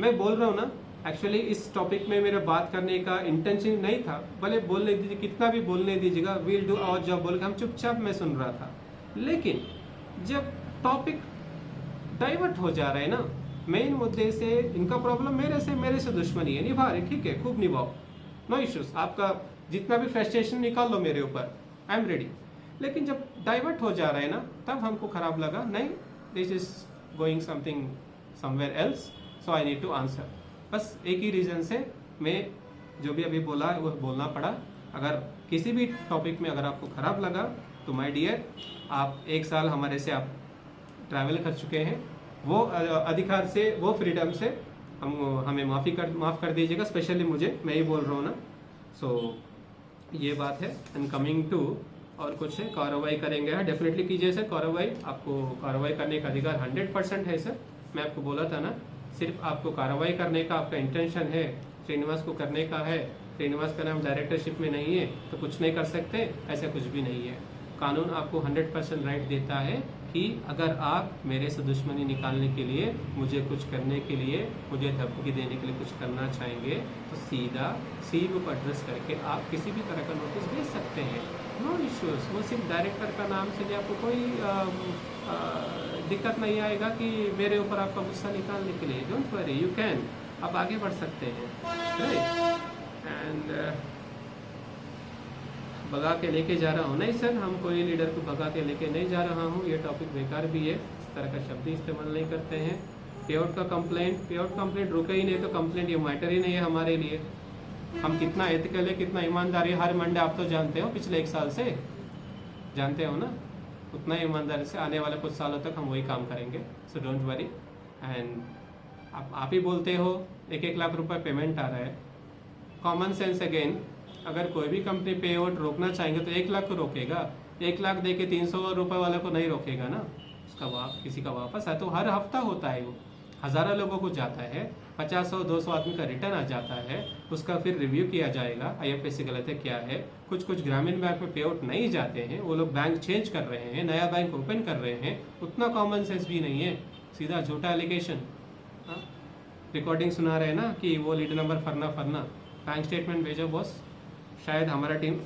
मैं बोल रहा हूँ ना, एक्चुअली इस टॉपिक में मेरा बात करने का इंटेंशन नहीं था। भले बोलने दीजिए, कितना भी बोलने दीजिएगा, विल डू आवर जॉब बोल के हम चुपचाप मैं सुन रहा था। लेकिन जब टॉपिक डाइवर्ट हो जा रहा है ना मेन मुद्दे से, इनका प्रॉब्लम मेरे से दुश्मनी है, निभा रहे, ठीक है, खूब निभाओ, नो इश्यूज, आपका जितना भी फ्रस्ट्रेशन निकाल लो मेरे ऊपर, आई एम रेडी। लेकिन जब डाइवर्ट हो जा रहा है ना, तब हमको खराब लगा, नहीं, this is going something somewhere else, so I need to answer. बस एक ही रीजन से मैं जो भी अभी बोला वो बोलना पड़ा। अगर किसी भी टॉपिक में अगर आपको खराब लगा तो माय डियर, आप 1 साल हमारे से आप ट्रैवल कर चुके हैं, वो अधिकार से, वो फ्रीडम से हमें माफ़ कर दीजिएगा, स्पेशली मुझे, मैं ही बोल रहा हूँ ना। सो ये बात है। एंड कमिंग टू और कुछ है, कार्रवाई करेंगे, डेफिनेटली कीजिए सर कार्रवाई, आपको कार्रवाई करने का अधिकार 100% है सर। मैं आपको बोला था ना, सिर्फ आपको कार्रवाई करने का आपका इंटेंशन है, श्रीनिवास को करने का है, श्रीनिवास का नाम डायरेक्टरशिप में नहीं है तो कुछ नहीं कर सकते, ऐसा कुछ भी नहीं है। कानून आपको 100% राइट देता है कि अगर आप मेरे से दुश्मनी निकालने के लिए, मुझे कुछ करने के लिए, मुझे धमकी देने के लिए कुछ करना चाहेंगे तो सीधा सीईओ को एड्रेस करके आप किसी भी तरह का नोटिस भेज सकते हैं, नो इश्यूज। वो सिर्फ डायरेक्टर का नाम से आपको कोई दिक्कत नहीं आएगा कि मेरे ऊपर आपका गुस्सा निकालने के लिए, डोंट वरी, यू कैन, आप आगे बढ़ सकते हैं, राइट। एंड भगा के लेके जा रहा हूँ, नहीं सर, हम कोई लीडर को भगा के लेके नहीं जा रहा हूँ, ये टॉपिक बेकार भी है, इस तरह का शब्द इस्तेमाल नहीं करते हैं। पे आउट का कंप्लेंट रुके ही नहीं तो कंप्लेंट ये मैटर ही नहीं है हमारे लिए। हम कितना एथिकल है, कितना ईमानदारी, हर मंडे आप तो जानते हो, पिछले 1 साल से जानते हो ना, उतना ईमानदारी से आने वाले कुछ सालों तक हम वही काम करेंगे, सो डोंट वरी। एंड आप ही बोलते हो 1-1 लाख रुपए पेमेंट आ रहा है, कॉमन सेंस अगेन, अगर कोई भी कंपनी पे आउट रोकना चाहेंगे तो 1 लाख को रोकेगा, 1 लाख दे के 300 रुपए वाले को नहीं रोकेगा ना, उसका किसी का वापस है तो हर हफ्ता होता है, वो हज़ारों लोगों को जाता है, 50-100-200 आदमी का रिटर्न आ जाता है, उसका फिर रिव्यू किया जाएगा, IFSC गलत है क्या है। कुछ ग्रामीण बैंक में पे आउट नहीं जाते हैं, वो लोग बैंक चेंज कर रहे हैं, नया बैंक ओपन कर रहे हैं, उतना कॉमन सेंस भी नहीं है, सीधा झूठा एलिगेशन। रिकॉर्डिंग सुना रहे हैं ना कि वो लीड नंबर फरना, बैंक स्टेटमेंट भेजो बॉस, शायद हमारा टीम,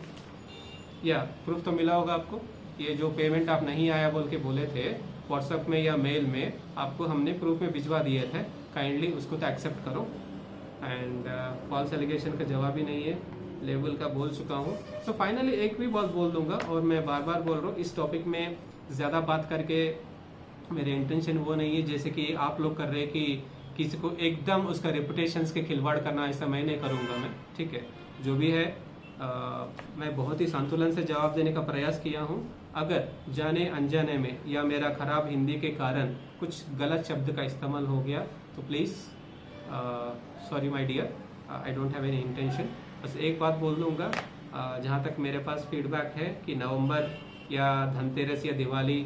या प्रूफ तो मिला होगा आपको, ये जो पेमेंट आप नहीं आया बोल के बोले थे व्हाट्सएप में या मेल में, आपको हमने प्रूफ में भिजवा दिए थे, काइंडली उसको तो एक्सेप्ट करो। एंड फॉल्स एलिगेशन का जवाब ही नहीं है, लेवल का बोल चुका हूँ। सो फाइनली एक भी बात बोल दूंगा, और मैं बार बार बोल रहा हूँ, इस टॉपिक में ज़्यादा बात करके मेरे इंटेंशन वो नहीं है जैसे कि आप लोग कर रहे हैं कि किसी को एकदम उसका रेपुटेशन के खिलवाड़ करना, ऐसा मैं नहीं करूँगा मैं, ठीक है। जो भी है मैं बहुत ही संतुलन से जवाब देने का प्रयास किया हूँ। अगर जाने अनजाने में या मेरा खराब हिंदी के कारण कुछ गलत शब्द का इस्तेमाल हो गया तो please sorry my dear, I don't have any intention. बस एक बात बोल दूँगा, जहाँ तक मेरे पास फीडबैक है कि नवंबर या धनतेरस या दिवाली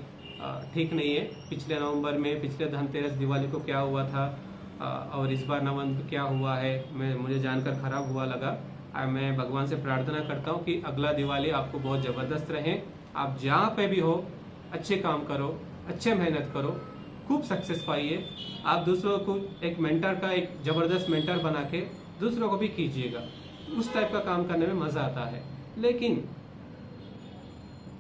ठीक नहीं है। पिछले नवंबर में, पिछले धनतेरस दिवाली को क्या हुआ था और इस बार नवंबर क्या हुआ है, मुझे जानकर खराब हुआ लगा। मैं भगवान से प्रार्थना करता हूँ कि अगला दिवाली आपको बहुत ज़बरदस्त रहे। आप जहाँ पे भी हो अच्छे काम करो, अच्छे मेहनत करो, खूब सक्सेस पाइए। आप दूसरों को एक मेंटर का, एक ज़बरदस्त मेंटर बना के दूसरों को भी कीजिएगा, उस टाइप का काम करने में मज़ा आता है। लेकिन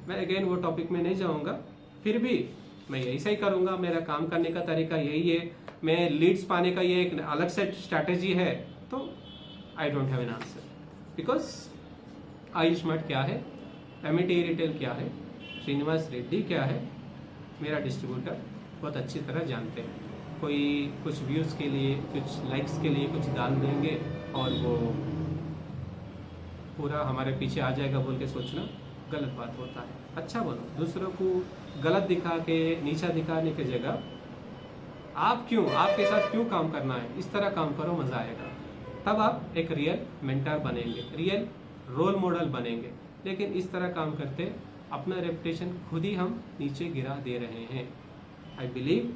मैं अगेन वो टॉपिक में नहीं जाऊँगा, फिर भी मैं यही सही करूँगा, मेरा काम करने का तरीका यही है। मैं लीड्स पाने का ये एक अलग से स्ट्रैटेजी है, तो आई don't have an answer, because Ayush मठ क्या है, एमिटी रिटेल क्या है, श्रीनिवास रेड्डी क्या है, मेरा डिस्ट्रीब्यूटर बहुत अच्छी तरह जानते हैं। कोई कुछ व्यूज़ के लिए, कुछ लाइक्स के लिए कुछ डाल देंगे और वो पूरा हमारे पीछे आ जाएगा बोल के सोचना गलत बात होता है। अच्छा बनो, दूसरों को गलत दिखा के, नीचा दिखाने की जगह आपके साथ क्यों काम करना है, इस तरह काम करो, मज़ा आएगा। तब आप एक रियल मेंटर बनेंगे, रियल रोल मॉडल बनेंगे। लेकिन इस तरह काम करते अपना रेपुटेशन खुद ही हम नीचे गिरा दे रहे हैं। आई बिलीव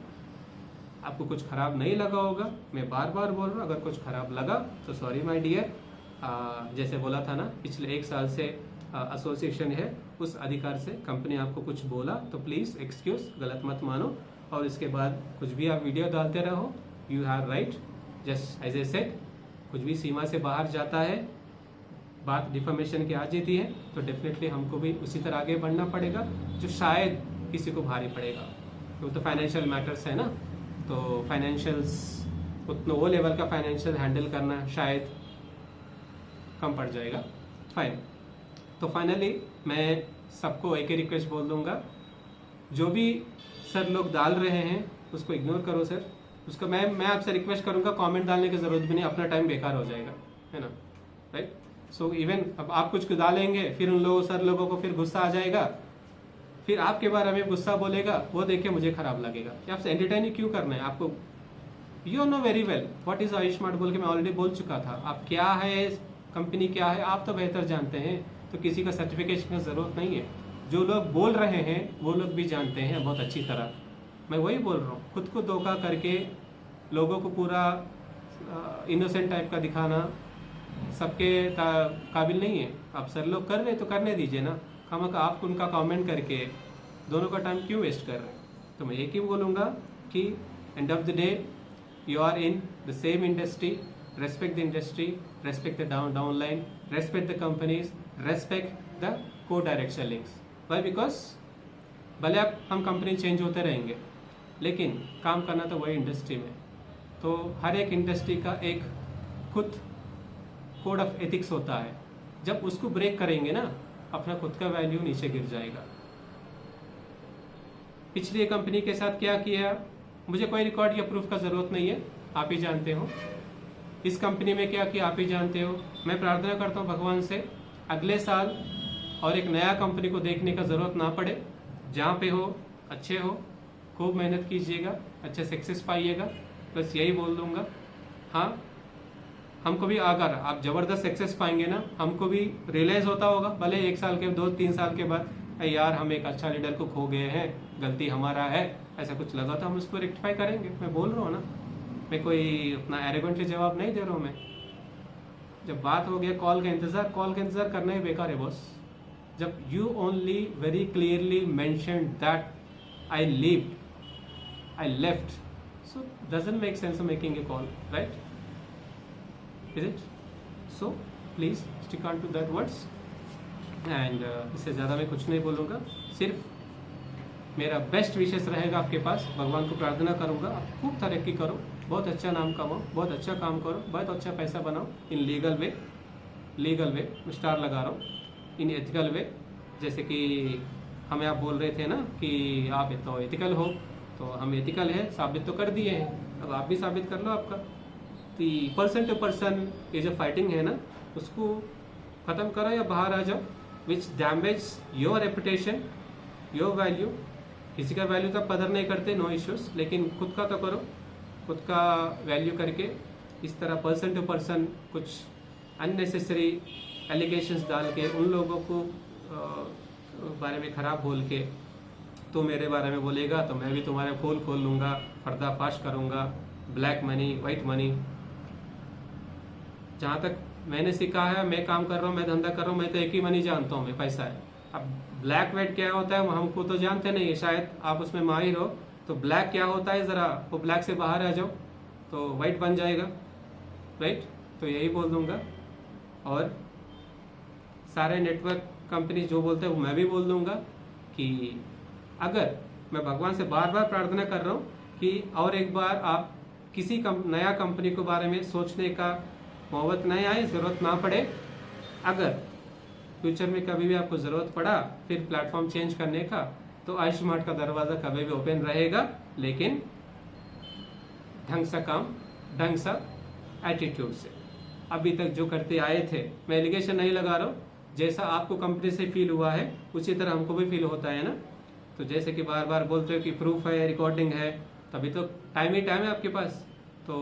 आपको कुछ खराब नहीं लगा होगा, मैं बार बार बोल रहा हूँ, अगर कुछ खराब लगा तो सॉरी माय डियर। जैसे बोला था ना, पिछले 1 साल से एसोसिएशन है, उस अधिकार से कंपनी आपको कुछ बोला तो प्लीज़ एक्सक्यूज, गलत मत मानो। और इसके बाद कुछ भी आप वीडियो डालते रहो, you have right, just as I said, कुछ भी सीमा से बाहर जाता है, बात डिफॉर्मेशन की आ जाती है, तो डेफिनेटली हमको भी उसी तरह आगे बढ़ना पड़ेगा, जो शायद किसी को भारी पड़ेगा। तो फाइनेंशियल मैटर्स है ना, तो फाइनेंशियल्स उतना वो लेवल का फाइनेंशियल हैंडल करना शायद कम पड़ जाएगा। फाइन। तो फाइनली मैं सबको एक ही रिक्वेस्ट बोल दूंगा, जो भी सर लोग डाल रहे हैं उसको इग्नोर करो सर। उसको मैं आपसे रिक्वेस्ट करूंगा, कमेंट डालने की जरूरत भी नहीं, अपना टाइम बेकार हो जाएगा, है ना, राइट। सो इवन अब आप कुछ डालेंगे, फिर उन लोगों सर लोगों को फिर गुस्सा आ जाएगा, फिर आपके बारे में गुस्सा बोलेगा, वो देख के मुझे खराब लगेगा कि आपसे एंटरटेन क्यों करना है आपको। You know very well what is Ayush smart बोल के मैं ऑलरेडी बोल चुका था। आप क्या है, कंपनी क्या है, आप तो बेहतर जानते हैं, तो किसी का सर्टिफिकेशन की जरूरत नहीं है। जो लोग बोल रहे हैं वो लोग भी जानते हैं बहुत अच्छी तरह। मैं वही बोल रहा हूँ, खुद को धोखा करके लोगों को पूरा इनोसेंट टाइप का दिखाना सबके काबिल नहीं है। आप सर लोग कर रहे तो करने दीजिए ना, खामखा आप उनका कमेंट करके दोनों का टाइम क्यों वेस्ट कर रहे हैं। तो मैं एक ही बोलूँगा कि end of the day you are in the same industry, respect the industry, respect the downline, respect the companies, respect the co direction links. Why? Because भले आप हम कंपनी चेंज होते रहेंगे, लेकिन काम करना तो वही इंडस्ट्री में। तो हर एक इंडस्ट्री का एक खुद कोड ऑफ एथिक्स होता है, जब उसको ब्रेक करेंगे ना, अपना खुद का वैल्यू नीचे गिर जाएगा। पिछली कंपनी के साथ क्या किया, मुझे कोई रिकॉर्ड या प्रूफ का जरूरत नहीं है, आप ही जानते हो। इस कंपनी में क्या किया आप ही जानते हो। मैं प्रार्थना करता हूँ भगवान से अगले साल और एक नया कंपनी को देखने का जरूरत ना पड़े, जहाँ पे हो अच्छे हो, खूब मेहनत कीजिएगा, अच्छे सक्सेस पाइएगा। बस यही बोल दूंगा। हाँ, हमको भी अगर आप जबरदस्त सक्सेस पाएंगे ना, हमको भी रियलाइज होता होगा, भले 1 साल के 2-3 साल के बाद, यार हम एक अच्छा लीडर को खो गए हैं, गलती हमारा है, ऐसा कुछ लगा तो हम उसको रेक्टिफाई करेंगे। मैं बोल रहा हूँ ना, मैं कोई अपना एरोगेंटली जवाब नहीं दे रहा हूँ। मैं जब बात हो गया कॉल का इंतजार करना ही बेकार है बॉस। जब you only very clearly mention that I levied, I left, so doesn't make sense of making a call, right? Is it? So please stick on to that words and इससे ज़्यादा मैं कुछ नहीं बोलूँगा। सिर्फ मेरा बेस्ट विशेष रहेगा आपके पास। भगवान को प्रार्थना करूँगा आप खूब तरक्की करो, बहुत अच्छा नाम कमाओ, बहुत अच्छा काम करो, बहुत अच्छा पैसा बनाओ इन लीगल वे मैं स्टार लगा रहा हूँ, इन एथिकल वे। जैसे कि हमें आप बोल रहे थे ना कि आप तो एथिकल हो, तो हम एथिकल है, साबित तो कर दिए हैं, अब आप भी साबित कर लो आपका। तो पर्सन टू पर्सन ये जो फाइटिंग है ना, उसको ख़त्म करो या बाहर आ जाओ, which damage your reputation, your value. किसी का वैल्यू तो कदर नहीं करते, नो इश्यूज, लेकिन खुद का तो करो, खुद का वैल्यू करके इस तरह पर्सन टू पर्सन कुछ अननेसेसरी एलिगेशंस डाल के उन लोगों को बारे में ख़राब बोल के तो मेरे बारे में बोलेगा, तो मैं भी तुम्हारे पोल खोल लूँगा, पर्दाफाश करूँगा, ब्लैक मनी, वाइट मनी। जहाँ तक मैंने सीखा है, मैं काम कर रहा हूँ, मैं धंधा कर रहा हूँ, मैं तो एक ही मनी जानता हूँ, मैं पैसा है। अब ब्लैक वाइट क्या होता है वो हमको तो जानते नहीं है, शायद आप उसमें माहिर हो। तो ब्लैक क्या होता है, ज़रा वो ब्लैक से बाहर आ जाओ तो वाइट बन जाएगा, राइट। तो यही बोल दूँगा। और सारे नेटवर्क कंपनी जो बोलते हैं वो मैं भी बोल दूँगा कि अगर मैं भगवान से बार बार प्रार्थना कर रहा हूँ कि और एक बार आप किसी नया कंपनी के बारे में सोचने का नौबत नहीं आए, ज़रूरत ना पड़े। अगर फ्यूचर में कभी भी आपको ज़रूरत पड़ा फिर प्लेटफॉर्म चेंज करने का, तो आयुष स्मार्ट का दरवाज़ा कभी भी ओपन रहेगा, लेकिन ढंग सा काम, ढंग सा एटीट्यूड से। अभी तक जो करते आए थे, मैं एलिगेशन नहीं लगा रहा हूँ, जैसा आपको कंपनी से फील हुआ है उसी तरह हमको भी फील होता है ना। तो जैसे कि बार बार बोलते हो कि प्रूफ है, रिकॉर्डिंग है, तभी तो टाइम ही टाइम है आपके पास। तो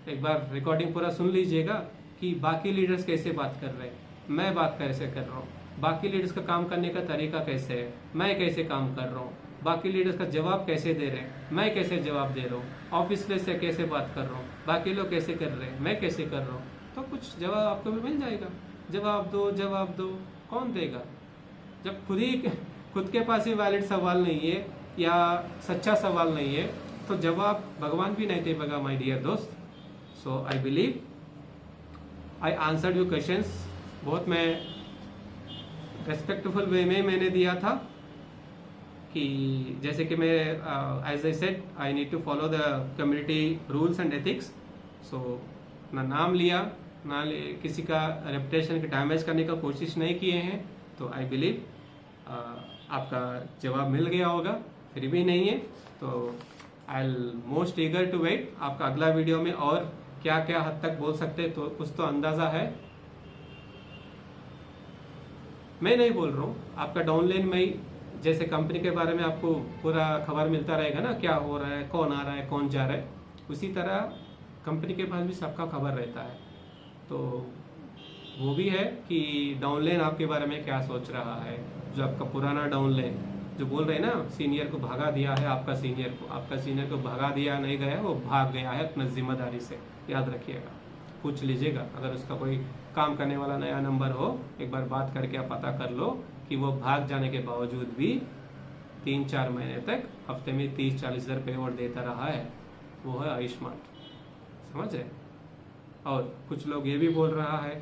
एक बार रिकॉर्डिंग पूरा सुन लीजिएगा कि बाकी लीडर्स कैसे बात कर रहे हैं, मैं बात कैसे कर रहा हूँ, बाकी लीडर्स का काम करने का तरीका कैसे है, मैं कैसे काम कर रहा हूँ। बाकी लीडर्स का जवाब कैसे दे रहे हैं, मैं कैसे जवाब दे रहा हूँ, ऑफिस से कैसे बात कर रहा हूँ, बाकी लोग कैसे कर रहे हैं, मैं कैसे कर रहा हूँ, तो कुछ जवाब आपको भी मिल जाएगा। जवाब दो, कौन देगा जब खुद के पास ही वैलिड सवाल नहीं है या सच्चा सवाल नहीं है, तो जवाब भगवान भी नहीं दे पाएगा माय डियर दोस्त। So I believe I answered your questions. बहुत मैं रेस्पेक्टफुल वे में मैंने दिया था कि जैसे कि मैं as I said I need to follow the community rules and ethics. So ना नाम लिया ना किसी का रेपुटेशन के डैमेज करने का कोशिश नहीं किए हैं। तो आई बिलीव आपका जवाब मिल गया होगा। फिर भी नहीं है तो I'll most eager to wait आपका अगला वीडियो में और क्या क्या हद तक बोल सकते तो कुछ तो अंदाजा है। मैं नहीं बोल रहा हूँ, आपका डाउनलाइन में ही जैसे कंपनी के बारे में आपको पूरा खबर मिलता रहेगा ना, क्या हो रहा है, कौन आ रहा है, कौन जा रहा है, उसी तरह कंपनी के पास भी सबका खबर रहता है। तो वो भी है कि डाउनलाइन आपके बारे में क्या सोच रहा है। जो आपका पुराना डाउनलाइन जो बोल रहे हैं ना, सीनियर को भगा दिया है, आपका सीनियर को भगा दिया नहीं गया, वो भाग गया है अपना जिम्मेदारी से, याद रखिएगा। पूछ लीजिएगा अगर उसका कोई काम करने वाला नया नंबर हो, एक बार बात करके आप पता कर लो कि वो भाग जाने के बावजूद भी 3-4 महीने तक हफ्ते में 30-40 हज़ार पे आउट देता रहा है। वो है आयुष्मान, समझ रहे। और कुछ लोग ये भी बोल रहा है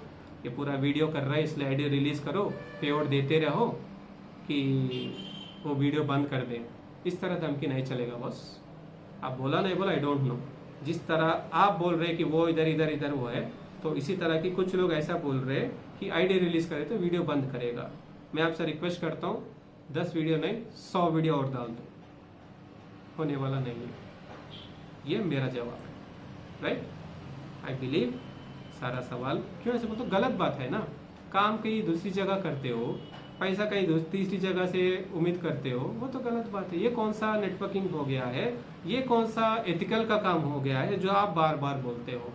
कि पूरा वीडियो कर रहा है इसलिए आईडी रिलीज करो, पे आउट देते रहो कि वो वीडियो बंद कर दे। इस तरह धमकी नहीं चलेगा बॉस। आप बोला नहीं बोला आई डोंट नो, जिस तरह आप बोल रहे कि वो इधर वो है, तो इसी तरह की कुछ लोग ऐसा बोल रहे कि आईडी रिलीज करे तो वीडियो बंद करेगा। मैं आपसे रिक्वेस्ट करता हूँ 10 वीडियो नहीं 100 वीडियो और डाल दो, होने वाला नहीं है। ये मेरा जवाब है, राइट। आई बिलीव सारा सवाल क्यों ऐसे बोलते, गलत बात है ना। काम कहीं दूसरी जगह करते हो, पैसा कहीं तीसरी जगह से उम्मीद करते हो, वो तो गलत बात है। ये कौन सा नेटवर्किंग हो गया है, ये कौन सा एथिकल का काम हो गया है जो आप बार बार बोलते हो।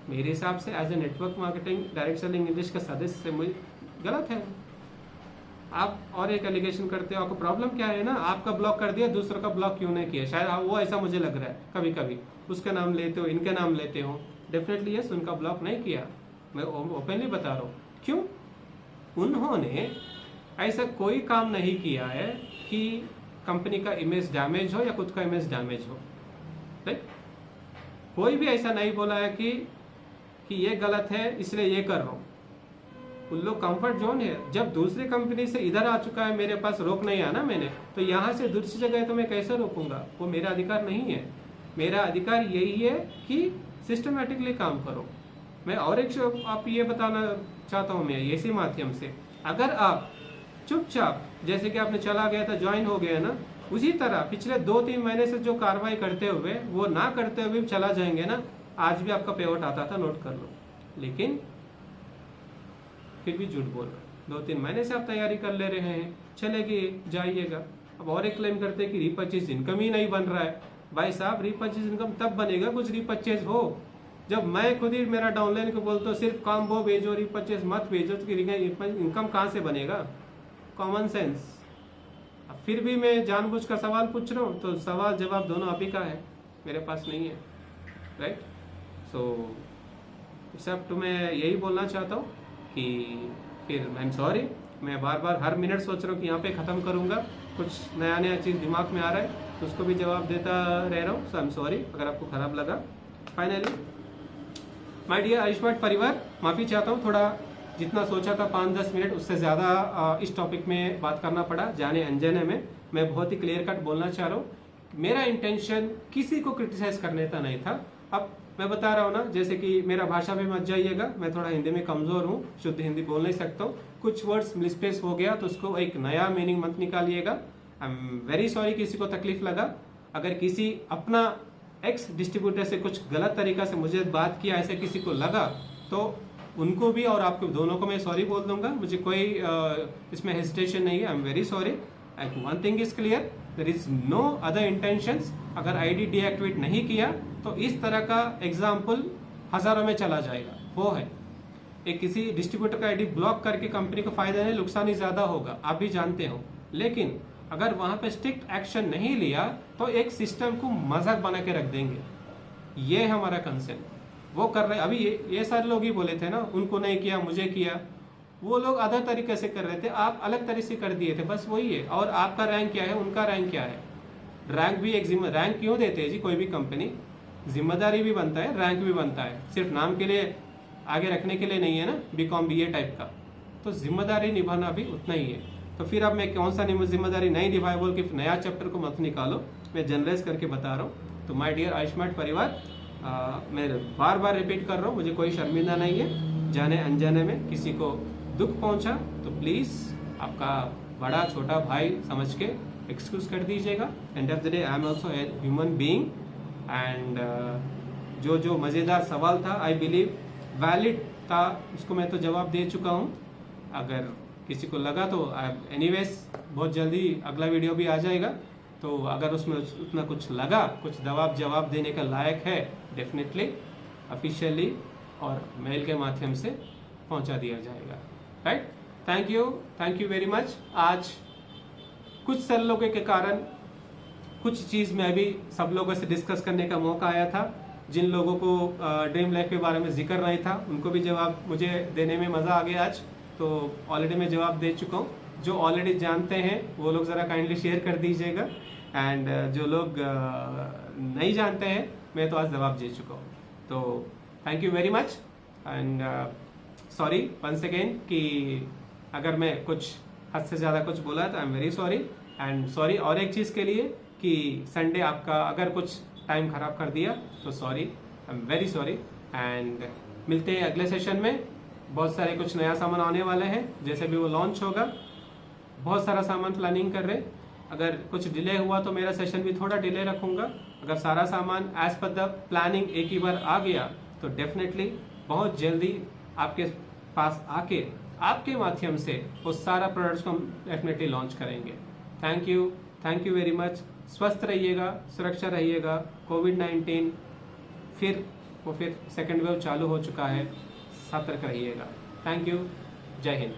मेरे हिसाब से as a network marketing direct selling English का सदस्य मुझे गलत है। आप और एक एलिगेशन करते हो, आपको प्रॉब्लम क्या है ना, आपका ब्लॉक कर दिया, दूसरों का ब्लॉक क्यों नहीं किया, शायद वो ऐसा मुझे लग रहा है कभी कभी। उसका नाम लेते हो, इनके नाम लेते हो, डेफिनेटली यस उनका ब्लॉक नहीं किया, मैं ओपनली बता रहा हूँ। क्यों? उन्होंने ऐसा कोई काम नहीं किया है कि कंपनी का इमेज डैमेज हो या खुद का इमेज डैमेज हो, राइट। कोई भी ऐसा नहीं बोला है कि ये गलत है इसलिए ये कर रहा हूँ। उन लोग कंफर्ट जोन है। जब दूसरी कंपनी से इधर आ चुका है, मेरे पास रोक नहीं आना मैंने, तो यहाँ से दूसरी जगह है तो मैं कैसे रोकूंगा, वो मेरा अधिकार नहीं है। मेरा अधिकार यही है कि सिस्टमेटिकली काम करो। मैं और एक आप ये बताना चाहता हूँ मैं इसी माध्यम से, अगर आप चुपचाप जैसे कि आपने चला गया था, ज्वाइन हो गया ना, उसी तरह पिछले 2-3 महीने से जो कार्रवाई करते हुए वो ना करते हुए भी चला जाएंगे ना, आज भी आपका पे आउट आता था, नोट कर लो। लेकिन फिर भी झूठ बोल रहे, 2-3 महीने से आप तैयारी कर ले रहे हैं, चलेगी जाइएगा। अब और एक क्लेम करते हैं कि रीपर्चेज इनकम ही नहीं बन रहा है। भाई साहब, रीपर्चेज इनकम तब बनेगा कुछ रीपर्चेज हो, जब मैं खुद ही मेरा डाउनलाइन को बोलता हूँ सिर्फ काम वो भेजो, रीपर्चेज मत भेजो, तो इनकम कहाँ से बनेगा? Common sense. अब फिर भी मैं जानबूझ कर सवाल पूछ रहा हूँ, तो सवाल जवाब दोनों आप ही का है, मेरे पास नहीं है, राइट। सो सब तो मैं यही बोलना चाहता हूँ कि फिर आई एम सॉरी, मैं बार बार हर मिनट सोच रहा हूँ कि यहाँ पे ख़त्म करूँगा, कुछ नया चीज़ दिमाग में आ रहा है तो उसको भी जवाब देता रह रहा हूँ। सो आई एम सॉरी अगर आपको ख़राब लगा। फाइनली माय डियर आयुष्मान परिवार, माफ़ी चाहता हूँ, थोड़ा जितना सोचा था 5-10 मिनट उससे ज़्यादा इस टॉपिक में बात करना पड़ा, जाने अनजाने में। मैं बहुत ही क्लियर कट बोलना चाह रहा हूँ, मेरा इंटेंशन किसी को क्रिटिसाइज करने का नहीं था। अब मैं बता रहा हूँ ना, जैसे कि मेरा भाषा में मत जाइएगा, मैं थोड़ा हिंदी में कमज़ोर हूँ, शुद्ध हिंदी बोल नहीं सकता हूँ, कुछ वर्ड्स मिसप्लेस हो गया तो उसको एक नया मीनिंग मत निकालिएगा। आई एम वेरी सॉरी किसी को तकलीफ लगा। अगर किसी अपना एक्स डिस्ट्रीब्यूटर से कुछ गलत तरीका से मुझे बात किया ऐसे किसी को लगा, तो उनको भी और आपको दोनों को मैं सॉरी बोल दूंगा, मुझे कोई इसमें हेजिटेशन नहीं है। I am very sorry. One thing is clear, there is no other intentions. अगर आईडी डीएक्टिवेट नहीं किया तो इस तरह का एग्जाम्पल हजारों में चला जाएगा। वो है एक किसी डिस्ट्रीब्यूटर का आईडी ब्लॉक करके कंपनी को फायदा नहीं, नुकसान ही ज्यादा होगा, आप भी जानते हो। लेकिन अगर वहां पे स्ट्रिक्ट एक्शन नहीं लिया तो एक सिस्टम को मजाक बना के रख देंगे। ये है हमारा कंसर्न। वो कर रहे, अभी ये सारे लोग ही बोले थे ना, उनको नहीं किया मुझे किया। वो लोग अदर तरीके से कर रहे थे, आप अलग तरीके से कर दिए थे, बस वही है। और आपका रैंक क्या है, उनका रैंक क्या है। रैंक भी एक रैंक क्यों देते हैं जी कोई भी कंपनी, जिम्मेदारी भी बनता है, रैंक भी बनता है, सिर्फ नाम के लिए आगे रखने के लिए नहीं है ना, बीकॉम बीए टाइप का। तो जिम्मेदारी निभाना भी उतना ही है। तो फिर अब मैं कौन सा जिम्मेदारी नहीं निभाए बोल के नया चैप्टर को मत निकालो, मैं जनरलाइज करके बता रहा हूँ। तो माय डियर आयुष्मान परिवार, मैं बार बार रिपीट कर रहा हूँ, मुझे कोई शर्मिंदा नहीं है। जाने अनजाने में किसी को दुख पहुंचा तो प्लीज़ आपका बड़ा छोटा भाई समझ के एक्सक्यूज कर दीजिएगा। And of the day I am also a human being. And जो मज़ेदार सवाल था, आई बिलीव वैलिड था, उसको मैं तो जवाब दे चुका हूँ। अगर किसी को लगा तो एनीवेज बहुत जल्दी अगला वीडियो भी आ जाएगा। तो अगर उसमें उतना कुछ लगा, कुछ जवाब देने का लायक है, डेफिनेटली ऑफिशियली और मेल के माध्यम से पहुंचा दिया जाएगा। Right, thank you very much. आज कुछ सरलों के कारण कुछ चीज़ में अभी सब लोगों से डिस्कस करने का मौका आया था। जिन लोगों को ड्रीम लाइफ के बारे में जिक्र नहीं था, उनको भी जवाब मुझे देने में मज़ा आ गया आज। तो ऑलरेडी मैं जवाब दे चुका हूँ। जो ऑलरेडी जानते हैं वो लोग ज़रा काइंडली शेयर कर दीजिएगा। एंड जो लोग नहीं जानते हैं, मैं तो आज जवाब दे चुका हूँ। तो thank you very much. And sorry once again कि अगर मैं कुछ हद से ज़्यादा कुछ बोला तो I am very sorry. And sorry और एक चीज़ के लिए कि संडे आपका अगर कुछ टाइम खराब कर दिया तो sorry, I am very sorry. And मिलते हैं अगले सेशन में। बहुत सारे कुछ नया सामान आने वाले हैं, जैसे भी वो लॉन्च होगा। बहुत सारा सामान प्लानिंग कर रहे। अगर कुछ डिले हुआ तो मेरा सेशन भी थोड़ा डिले रखूंगा। अगर सारा सामान एज पर द प्लानिंग एक ही बार आ गया तो डेफिनेटली बहुत जल्दी आपके पास आके आपके माध्यम से वो सारा प्रोडक्ट्स को हम डेफिनेटली लॉन्च करेंगे। Thank you very much. स्वस्थ रहिएगा, सुरक्षा रहिएगा। कोविड-19 फिर सेकेंड वेव चालू हो चुका है, सतर्क रहिएगा। Thank you. जय हिंद।